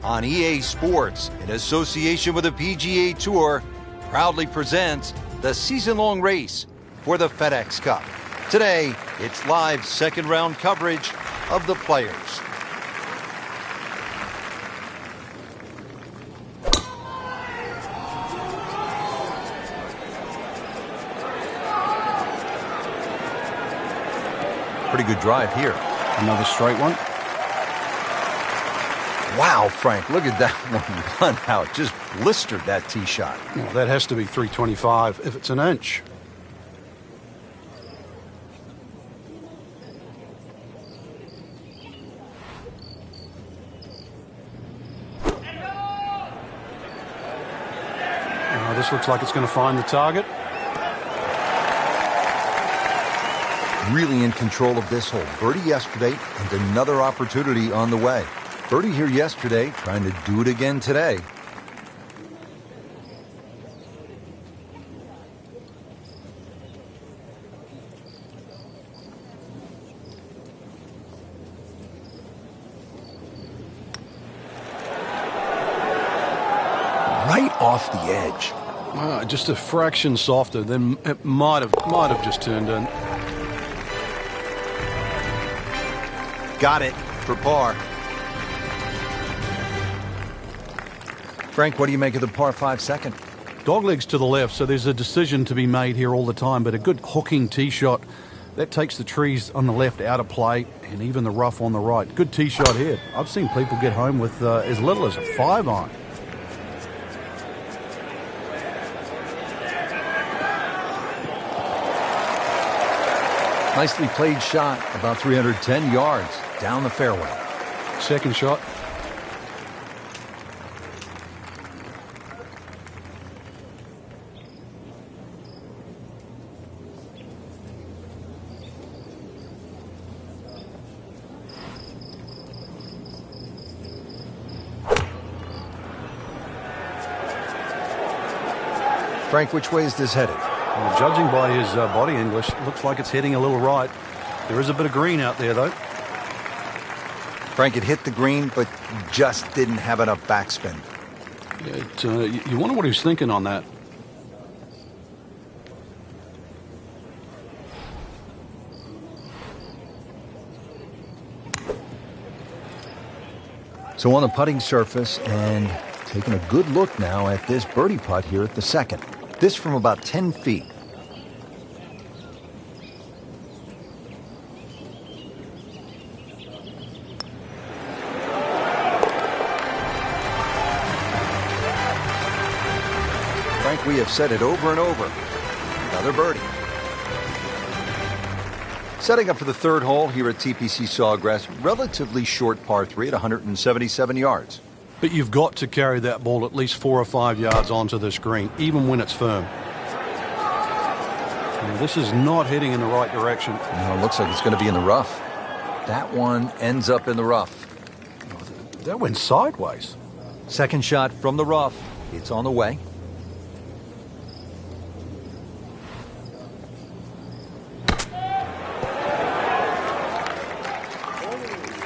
on EA Sports, in association with the PGA Tour, proudly presents the season-long race for the FedEx Cup. Today, it's live second-round coverage of the players. Pretty good drive here. Another straight one. Wow, Frank, look at that one run out. Just blistered that tee shot. Well, that has to be 325 if it's an inch. This looks like it's going to find the target. Really in control of this hole. Birdie yesterday and another opportunity on the way. Birdie here yesterday, trying to do it again today. Right off the edge. Just a fraction softer, then it might have just turned in. Got it for par. Frank, what do you make of the par 5 second? Doglegs to the left, so there's a decision to be made here all the time, but a good hooking tee shot, that takes the trees on the left out of play and even the rough on the right. Good tee shot here. I've seen people get home with as little as a 5-iron. Nicely played shot, about 310 yards down the fairway. Second shot. Frank, which way is this headed? Well, judging by his body English, it looks like it's heading a little right. There is a bit of green out there, though. Frank, it hit the green, but just didn't have enough backspin. You wonder what he's thinking on that. So on the putting surface, and taking a good look now at this birdie putt here at the second. This from about 10 feet. Frank, we have said it over and over. Another birdie. Setting up for the third hole here at TPC Sawgrass. Relatively short par 3 at 177 yards. But you've got to carry that ball at least 4 or 5 yards onto this green, even when it's firm. Now, this is not heading in the right direction. No, it looks like it's going to be in the rough. That one ends up in the rough. That went sideways. Second shot from the rough. It's on the way.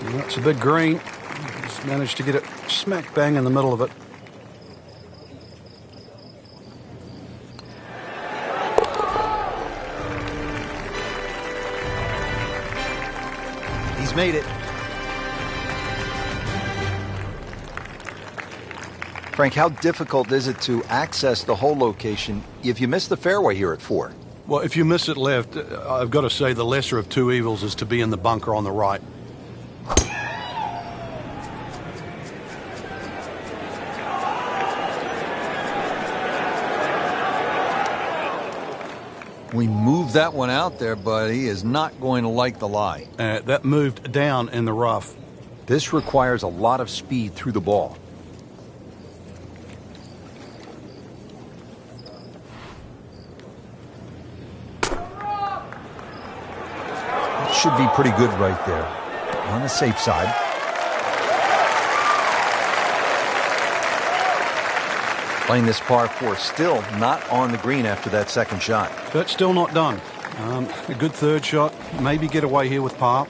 That's a big green. Just managed to get it smack bang in the middle of it. He's made it. Frank, how difficult is it to access the hole location if you miss the fairway here at 4? Well, if you miss it left, I've got to say the lesser of two evils is to be in the bunker on the right. We moved that one out there, but he is not going to like the lie. That moved down in the rough. This requires a lot of speed through the ball. That should be pretty good right there. On the safe side. Playing this par 4, still not on the green after that second shot. That's still not done. A good third shot. Maybe get away here with par.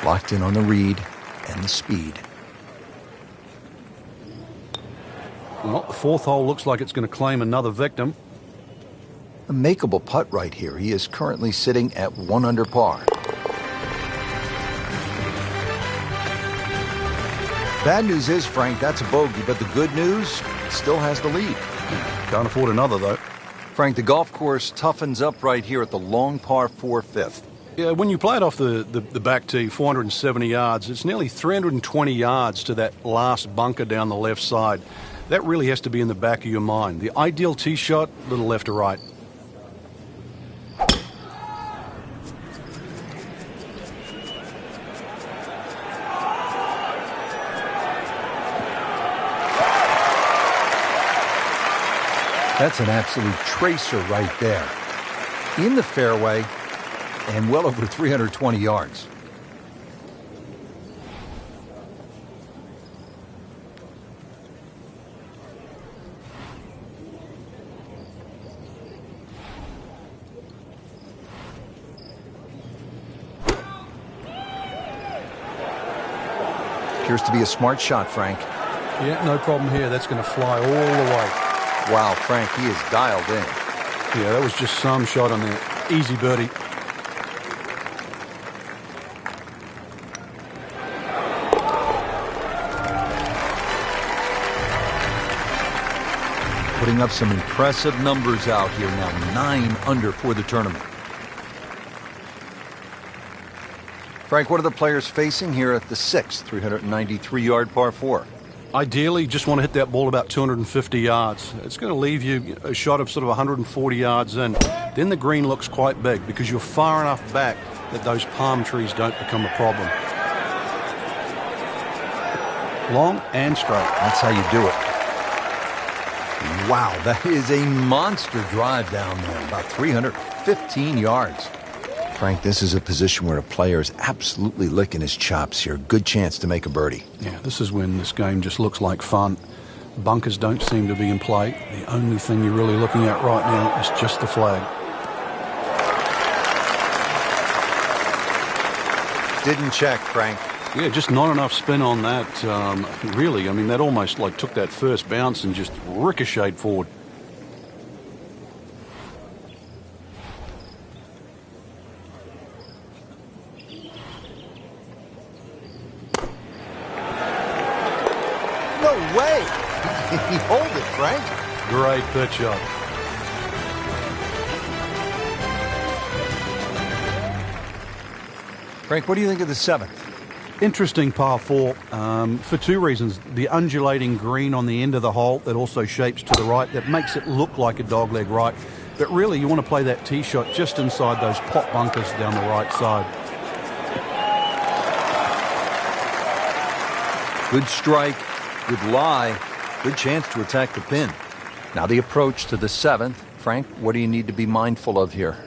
Locked in on the read and the speed. Well, the fourth hole looks like it's going to claim another victim. A makeable putt right here. He is currently sitting at 1 under par. Bad news is, Frank, that's a bogey, but the good news, still has the lead. Can't afford another, though. Frank, the golf course toughens up right here at the long par 4 fifth. Yeah, when you play it off the back tee, 470 yards, it's nearly 320 yards to that last bunker down the left side. That really has to be in the back of your mind. The ideal tee shot, a little left to right. That's an absolute tracer right there. In the fairway and well over 320 yards. Appears to be a smart shot, Frank. Yeah, no problem here. That's going to fly all the way. Wow, Frank, he is dialed in. Yeah, that was just some shot on there. Easy birdie. Putting up some impressive numbers out here now. 9 under for the tournament. Frank, what are the players facing here at the 6th, 393-yard par 4? Ideally, just want to hit that ball about 250 yards. It's going to leave you a shot of sort of 140 yards in. Then the green looks quite big because you're far enough back that those palm trees don't become a problem. Long and straight. That's how you do it. Wow, that is a monster drive down there, about 315 yards. Frank, this is a position where a player is absolutely licking his chops here. Good chance to make a birdie. Yeah, this is when this game just looks like fun. Bunkers don't seem to be in play. The only thing you're really looking at right now is just the flag. Didn't check, Frank. Yeah, just not enough spin on that. Really, I mean, that almost like took that first bounce and just ricocheted forward. No way! He hold it, Frank. Great pitch shot. Frank, what do you think of the 7th? Interesting par 4 for two reasons. The undulating green on the end of the hole that also shapes to the right, that makes it look like a dogleg right. But really, you want to play that tee shot just inside those pot bunkers down the right side. Good strike, good lie, good chance to attack the pin. Now the approach to the 7th. Frank, what do you need to be mindful of here?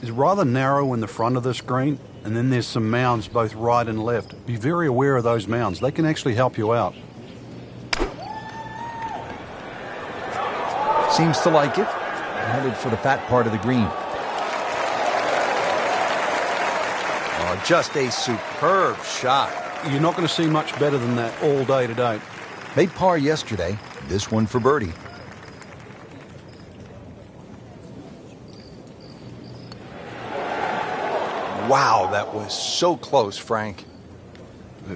It's rather narrow in the front of this green, and then there's some mounds both right and left. Be very aware of those mounds. They can actually help you out. Seems to like it. Headed for the fat part of the green. Oh, just a superb shot. You're not going to see much better than that all day today. Made par yesterday. This one for birdie. Wow, that was so close, Frank.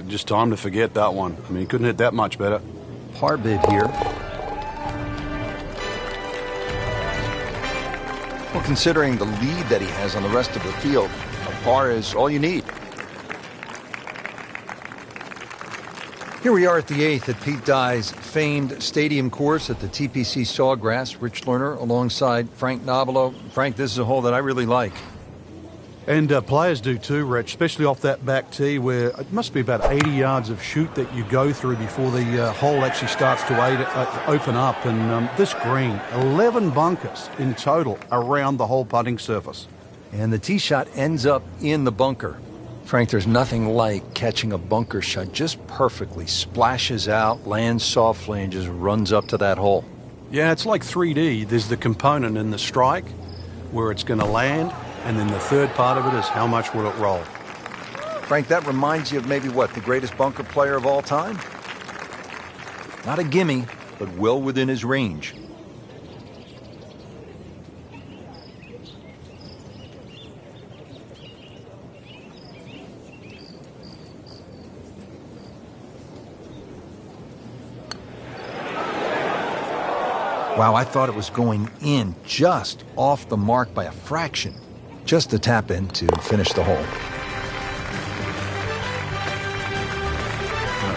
Just time to forget that one. I mean, he couldn't hit that much better. Par bid here. Well, considering the lead that he has on the rest of the field, a par is all you need. Here we are at the 8th at Pete Dye's famed stadium course at the TPC Sawgrass. Rich Lerner alongside Frank Nobilo. Frank, this is a hole that I really like. And players do too, Rich, especially off that back tee where it must be about 80 yards of shoot that you go through before the hole actually starts to open up. And this green, 11 bunkers in total around the whole putting surface. And the tee shot ends up in the bunker. Frank, there's nothing like catching a bunker shot just perfectly. Splashes out, lands softly, and just runs up to that hole. Yeah, it's like 3D. There's the component in the strike where it's going to land. And then the third part of it is how much will it roll. Frank, that reminds you of maybe what, the greatest bunker player of all time? Not a gimme, but well within his range. Wow, I thought it was going in just off the mark by a fraction. Just the tap in to finish the hole.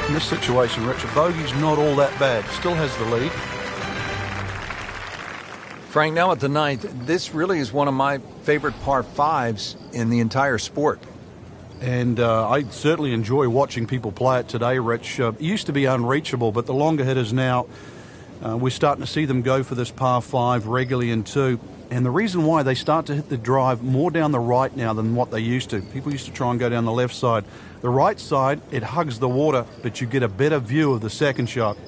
In this situation, Richard, bogey's not all that bad. Still has the lead. Frank, now at the 9th, this really is one of my favorite par 5s in the entire sport. And I certainly enjoy watching people play it today, Rich. It used to be unreachable, but the longer hitters now, we're starting to see them go for this par 5 regularly in 2. And the reason why they start to hit the drive more down the right now than what they used to. People used to try and go down the left side. The right side, it hugs the water, but you get a better view of the second shot.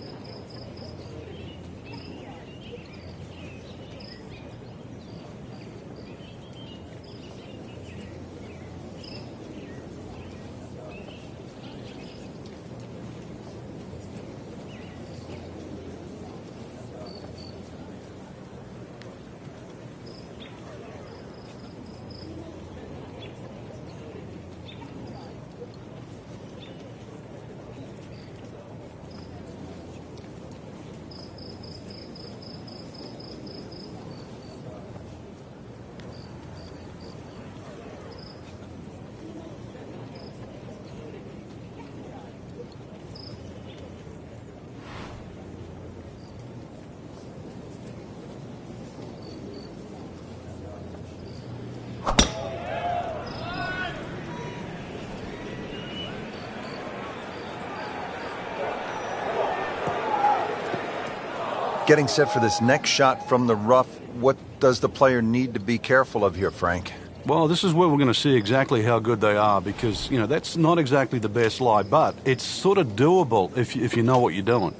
Getting set for this next shot from the rough, what does the player need to be careful of here, Frank? Well, this is where we're going to see exactly how good they are because, you know, that's not exactly the best lie, but it's sort of doable if you know what you're doing.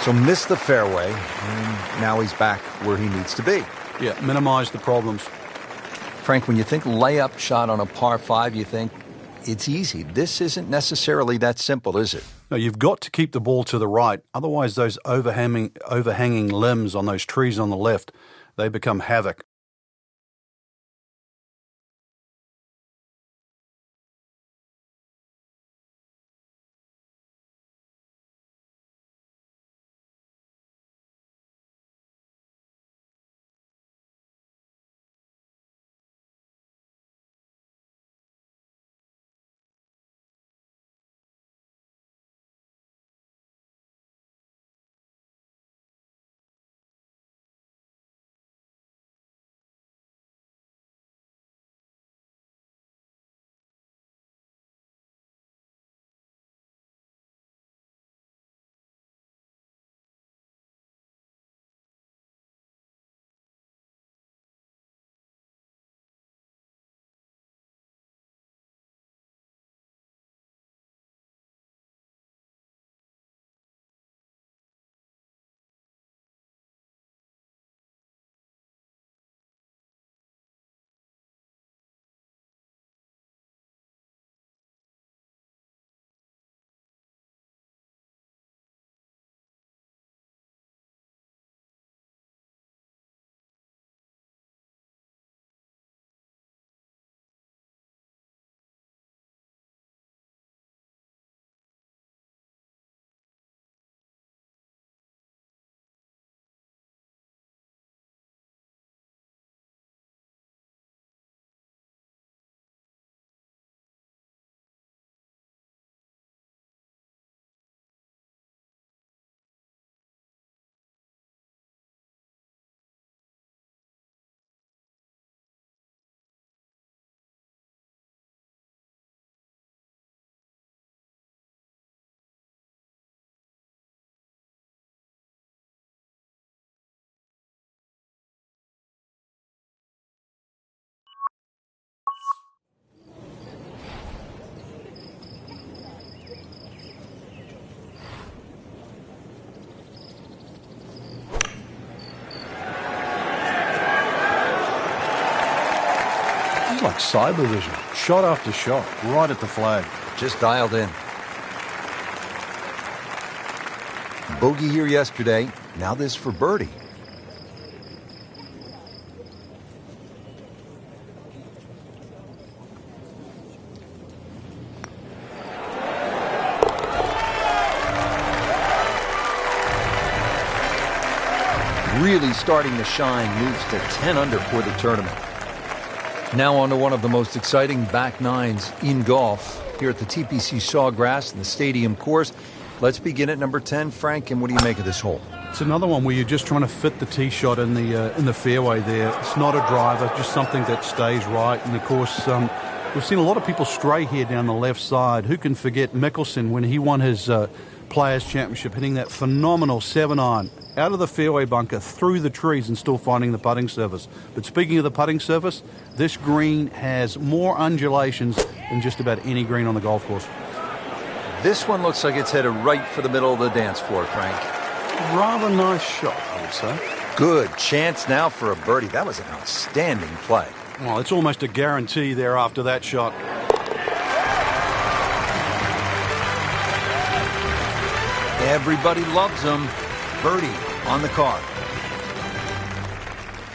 So missed the fairway, and now he's back where he needs to be. Yeah, minimize the problems. Frank, when you think layup shot on a par 5, you think it's easy. This isn't necessarily that simple, is it? No, you've got to keep the ball to the right. Otherwise, those overhanging limbs on those trees on the left, they become havoc. He's like cyber vision. Shot after shot, right at the flag. Just dialed in. Bogey here yesterday. Now this for birdie. Really starting to shine, moves to 10 under for the tournament. Now on to one of the most exciting back nines in golf here at the TPC Sawgrass and the Stadium course. Let's begin at number 10. Frank, and what do you make of this hole? It's another one where you're just trying to fit the tee shot in the fairway there. It's not a driver, just something that stays right. And of course, we've seen a lot of people stray here down the left side. Who can forget Mickelson when he won his Players' Championship, hitting that phenomenal 7-iron out of the fairway bunker, through the trees, and still finding the putting surface. But speaking of the putting surface, this green has more undulations than just about any green on the golf course. This one looks like it's headed right for the middle of the dance floor, Frank. Rather nice shot, I would say. Good chance now for a birdie. That was an outstanding play. Well, it's almost a guarantee there after that shot. Everybody loves him. Birdie on the card.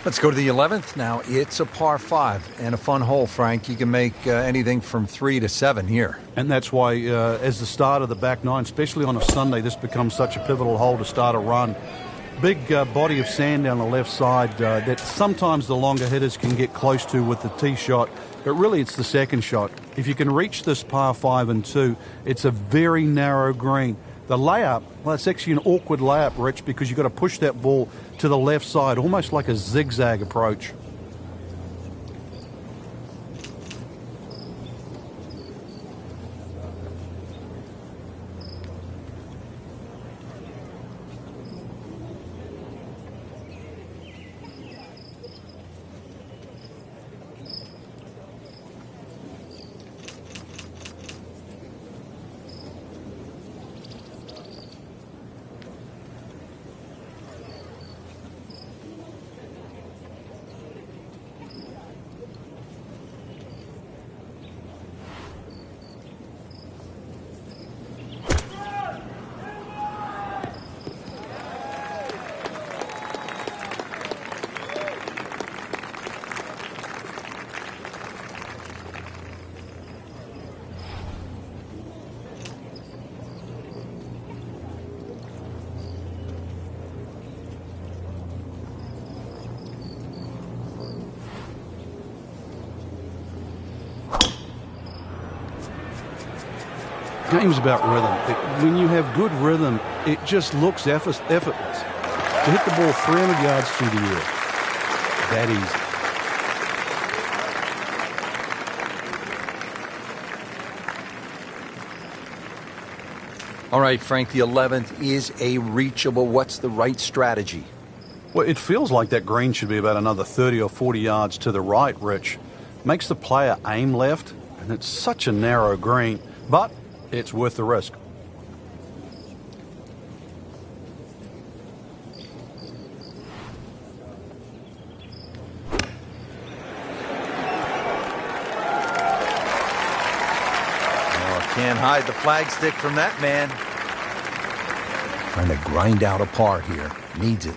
Let's go to the 11th. Now it's a par 5 and a fun hole, Frank. You can make anything from 3 to 7 here. And that's why, as the start of the back nine, especially on a Sunday, this becomes such a pivotal hole to start a run. Big body of sand down the left side that sometimes the longer hitters can get close to with the tee shot, but really it's the second shot. If you can reach this par 5 and 2, it's a very narrow green. The layup, well, it's actually an awkward layup, Rich, because you've got to push that ball to the left side, almost like a zigzag approach. Game's about rhythm. When you have good rhythm, it just looks effortless. To hit the ball 300 yards through the air, that easy. All right, Frank, the 11th is a reachable. What's the right strategy? Well, it feels like that green should be about another 30 or 40 yards to the right, Rich. Makes the player aim left, and it's such a narrow green, but it's worth the risk. Can't hide the flagstick from that man. Trying to grind out a par here. Needs it.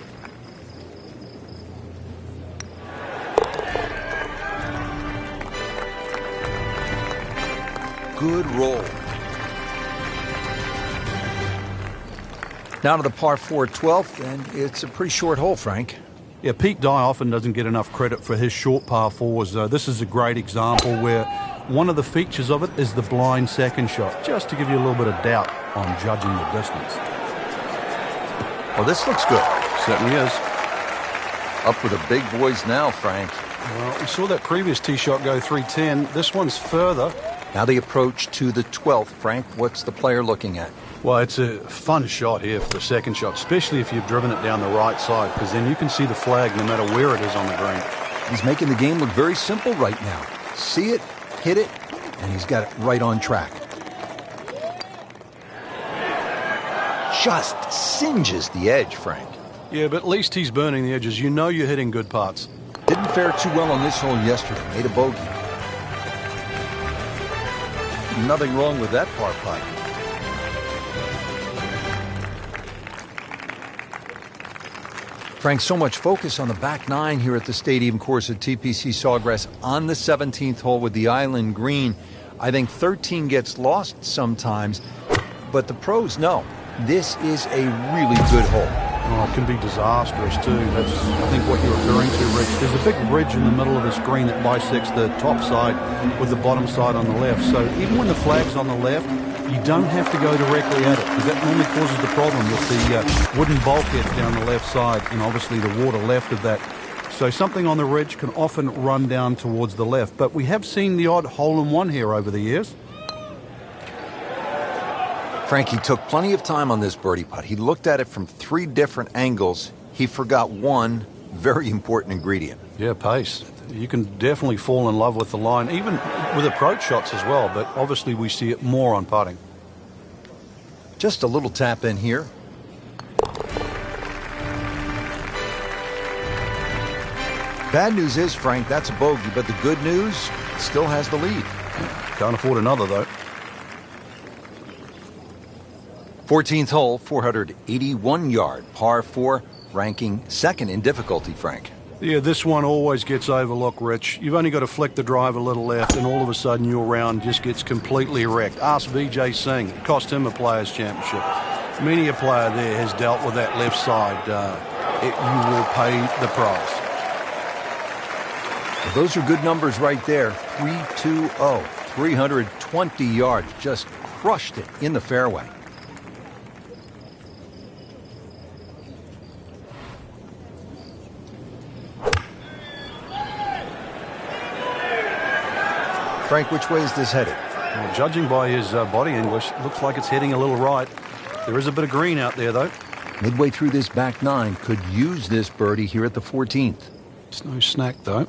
Good roll. Now to the par 4 12th, and it's a pretty short hole, Frank. Yeah, Pete Dye often doesn't get enough credit for his short par 4s. This is a great example where one of the features of it is the blind second shot, just to give you a little bit of doubt on judging the distance. Well, this looks good. Certainly is. Up with the big boys now, Frank. Well, we saw that previous tee shot go 310. This one's further. Now the approach to the 12th, Frank. What's the player looking at? Well, it's a fun shot here for the second shot, especially if you've driven it down the right side, because then you can see the flag no matter where it is on the green. He's making the game look very simple right now. See it, hit it, and he's got it right on track. Just singes the edge, Frank. Yeah, but at least he's burning the edges. You know you're hitting good putts. Didn't fare too well on this hole yesterday. Made a bogey. Nothing wrong with that par putt. Frank, so much focus on the back nine here at the stadium course at TPC Sawgrass on the 17th hole with the island green. I think 13 gets lost sometimes, but the pros know this is a really good hole. Oh, it can be disastrous too. That's, I think, what you're referring to, Rich. There's a big ridge in the middle of this green that bisects the top side with the bottom side on the left. So even when the flag's on the left, you don't have to go directly at it, because that normally causes the problem with the wooden bulkheads down the left side and obviously the water left of that. So something on the ridge can often run down towards the left. But we have seen the odd hole-in-one here over the years. Frankie took plenty of time on this birdie putt. He looked at it from 3 different angles. He forgot one very important ingredient. Yeah, pace. You can definitely fall in love with the line, even with approach shots as well, but obviously we see it more on putting. Just a little tap in here. Bad news is, Frank, that's a bogey, but the good news, still has the lead. Can't afford another, though. 14th hole, 481-yard, par 4, ranking second in difficulty, Frank. Yeah, this one always gets overlooked, Rich. You've only got to flick the drive a little left, and all of a sudden your round just gets completely wrecked. Ask Vijay Singh. It cost him a Players' Championship. Many a player there has dealt with that left side. You will pay the price. Well, those are good numbers right there. 320, 320 yards. Just crushed it in the fairway. Frank, which way is this headed? Well, judging by his body English, looks like it's heading a little right. There is a bit of green out there, though. Midway through this back nine, could use this birdie here at the 14th. It's no snack, though.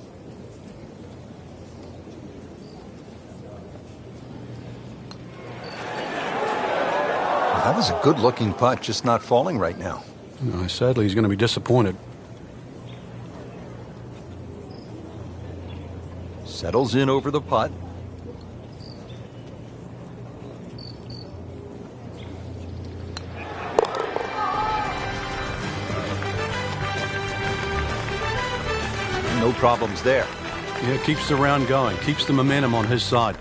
Well, that was a good-looking putt, just not falling right now. No, sadly, he's going to be disappointed. Settles in over the putt. No problems there. Yeah, keeps the round going, keeps the momentum on his side.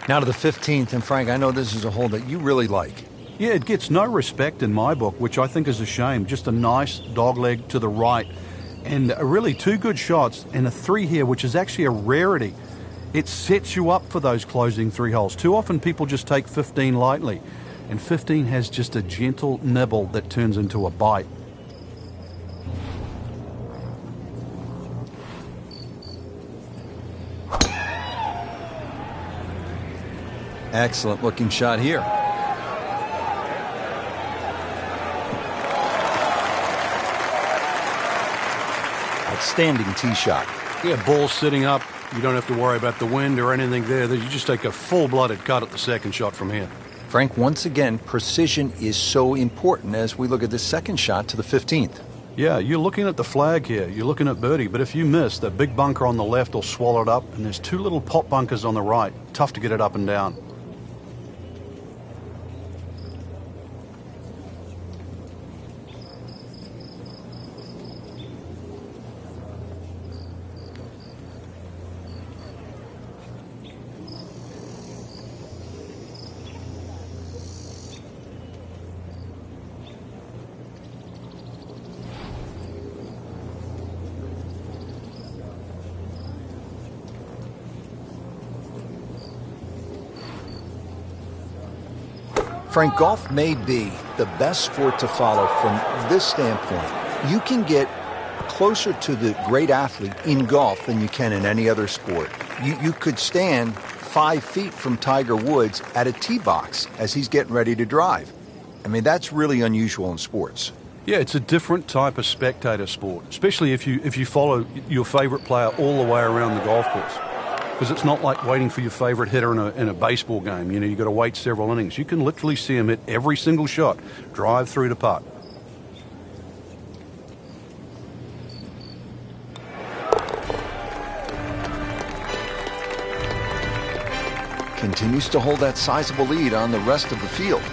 Now to the 15th, and Frank, I know this is a hole that you really like. Yeah, it gets no respect in my book, which I think is a shame. Just a nice dogleg to the right. And really 2 good shots and a 3 here, which is actually a rarity. It sets you up for those closing 3 holes. Too often people just take 15 lightly. And 15 has just a gentle nibble that turns into a bite. Excellent looking shot here. Outstanding tee shot. Yeah, ball sitting up. You don't have to worry about the wind or anything there. You just take a full-blooded cut at the second shot from here. Frank, once again, precision is so important as we look at this second shot to the 15th. Yeah, you're looking at the flag here. You're looking at birdie. But if you miss, that big bunker on the left will swallow it up. And there's 2 little pop bunkers on the right. Tough to get it up and down. Frank, golf may be the best sport to follow from this standpoint. You can get closer to the great athlete in golf than you can in any other sport. You could stand 5 feet from Tiger Woods at a tee box as he's getting ready to drive. I mean, that's really unusual in sports. Yeah, it's a different type of spectator sport, especially if you follow your favorite player all the way around the golf course. Because it's not like waiting for your favorite hitter in a baseball game. You know, you've got to wait several innings. You can literally see him hit every single shot, drive through to putt. continues to hold that sizable lead on the rest of the field.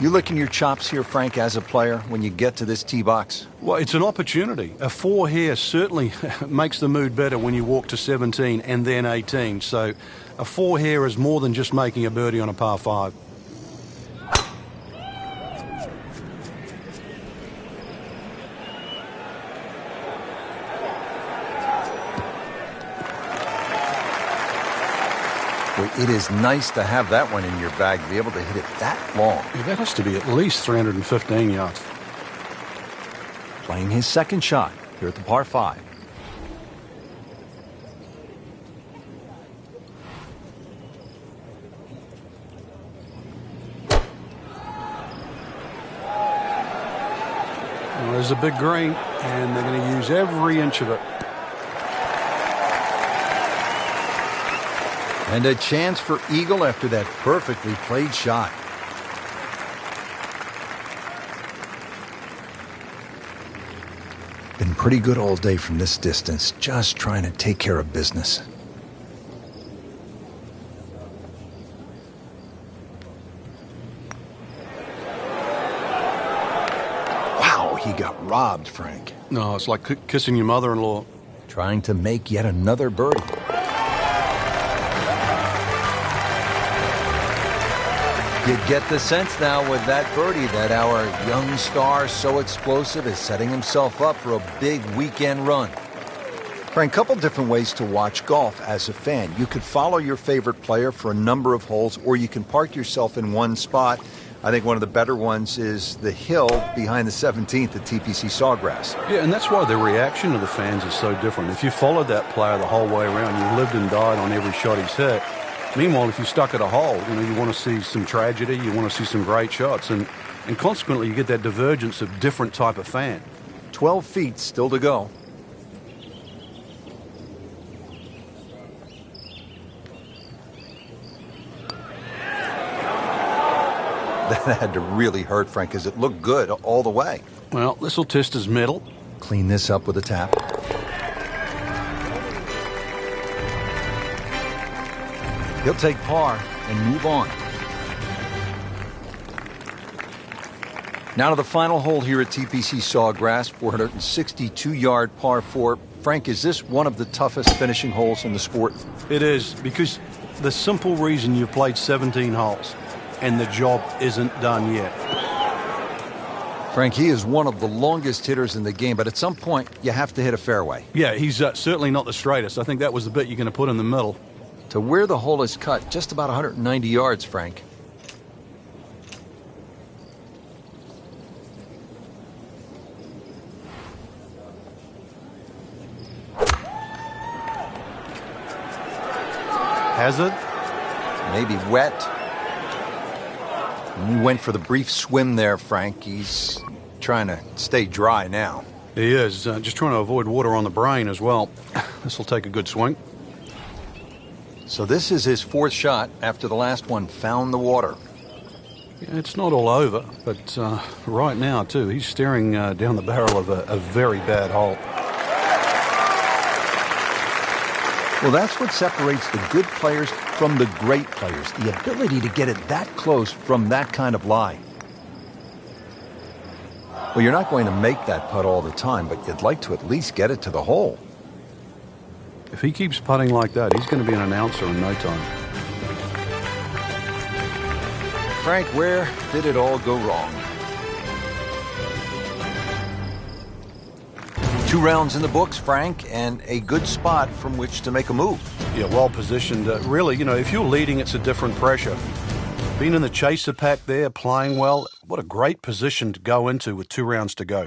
You licking your chops here, Frank, as a player, when you get to this tee box? Well, it's an opportunity. A 4 here certainly makes the mood better when you walk to 17 and then 18. So a 4 here is more than just making a birdie on a par 5. Well, it is nice to have that one in your bag, to be able to hit it that long. Yeah, that has to be at least 315 yards. Playing his second shot here at the par 5. Well, there's a big green, and they're going to use every inch of it. And a chance for eagle after that perfectly played shot. Been pretty good all day from this distance, just trying to take care of business. Wow, he got robbed, Frank. No, it's like kissing your mother-in-law. Trying to make yet another birdie. You get the sense now with that birdie that our young star, so explosive, is setting himself up for a big weekend run. Frank, a couple different ways to watch golf as a fan. You could follow your favorite player for a number of holes, or you can park yourself in one spot. I think one of the better ones is the hill behind the 17th at TPC Sawgrass. Yeah, and that's why the reaction of the fans is so different. If you followed that player the whole way around, you lived and died on every shot he's hit. Meanwhile, if you're stuck at a hole, you want to see some tragedy, you want to see some great shots, and consequently you get that divergence of different type of fan. 12 feet still to go. That had to really hurt, Frank, because it looked good all the way. Well, this will test his middle. Clean this up with a tap. He'll take par and move on. Now to the final hole here at TPC Sawgrass, 462-yard par 4. Frank, is this one of the toughest finishing holes in the sport? It is, because the simple reason you've played 17 holes and the job isn't done yet. Frank, he is one of the longest hitters in the game, but at some point you have to hit a fairway. Yeah, he's certainly not the straightest. I think that was the bit you're going to put in the middle. To where the hole is cut, just about 190 yards, Frank. Hazard? Maybe wet. And he went for the brief swim there, Frank. He's trying to stay dry now. He is, just trying to avoid water on the brain as well. This will take a good swing. So this is his fourth shot after the last one found the water. Yeah, it's not all over, but right now, too, he's staring down the barrel of a very bad hole. Well, that's what separates the good players from the great players, the ability to get it that close from that kind of lie. Well, you're not going to make that putt all the time, but you'd like to at least get it to the hole. If he keeps putting like that, he's going to be an announcer in no time. Frank, where did it all go wrong? 2 rounds in the books, Frank, and a good spot from which to make a move. Yeah, well positioned. Really, if you're leading, it's a different pressure. Being in the chaser pack there, playing well, what a great position to go into with 2 rounds to go.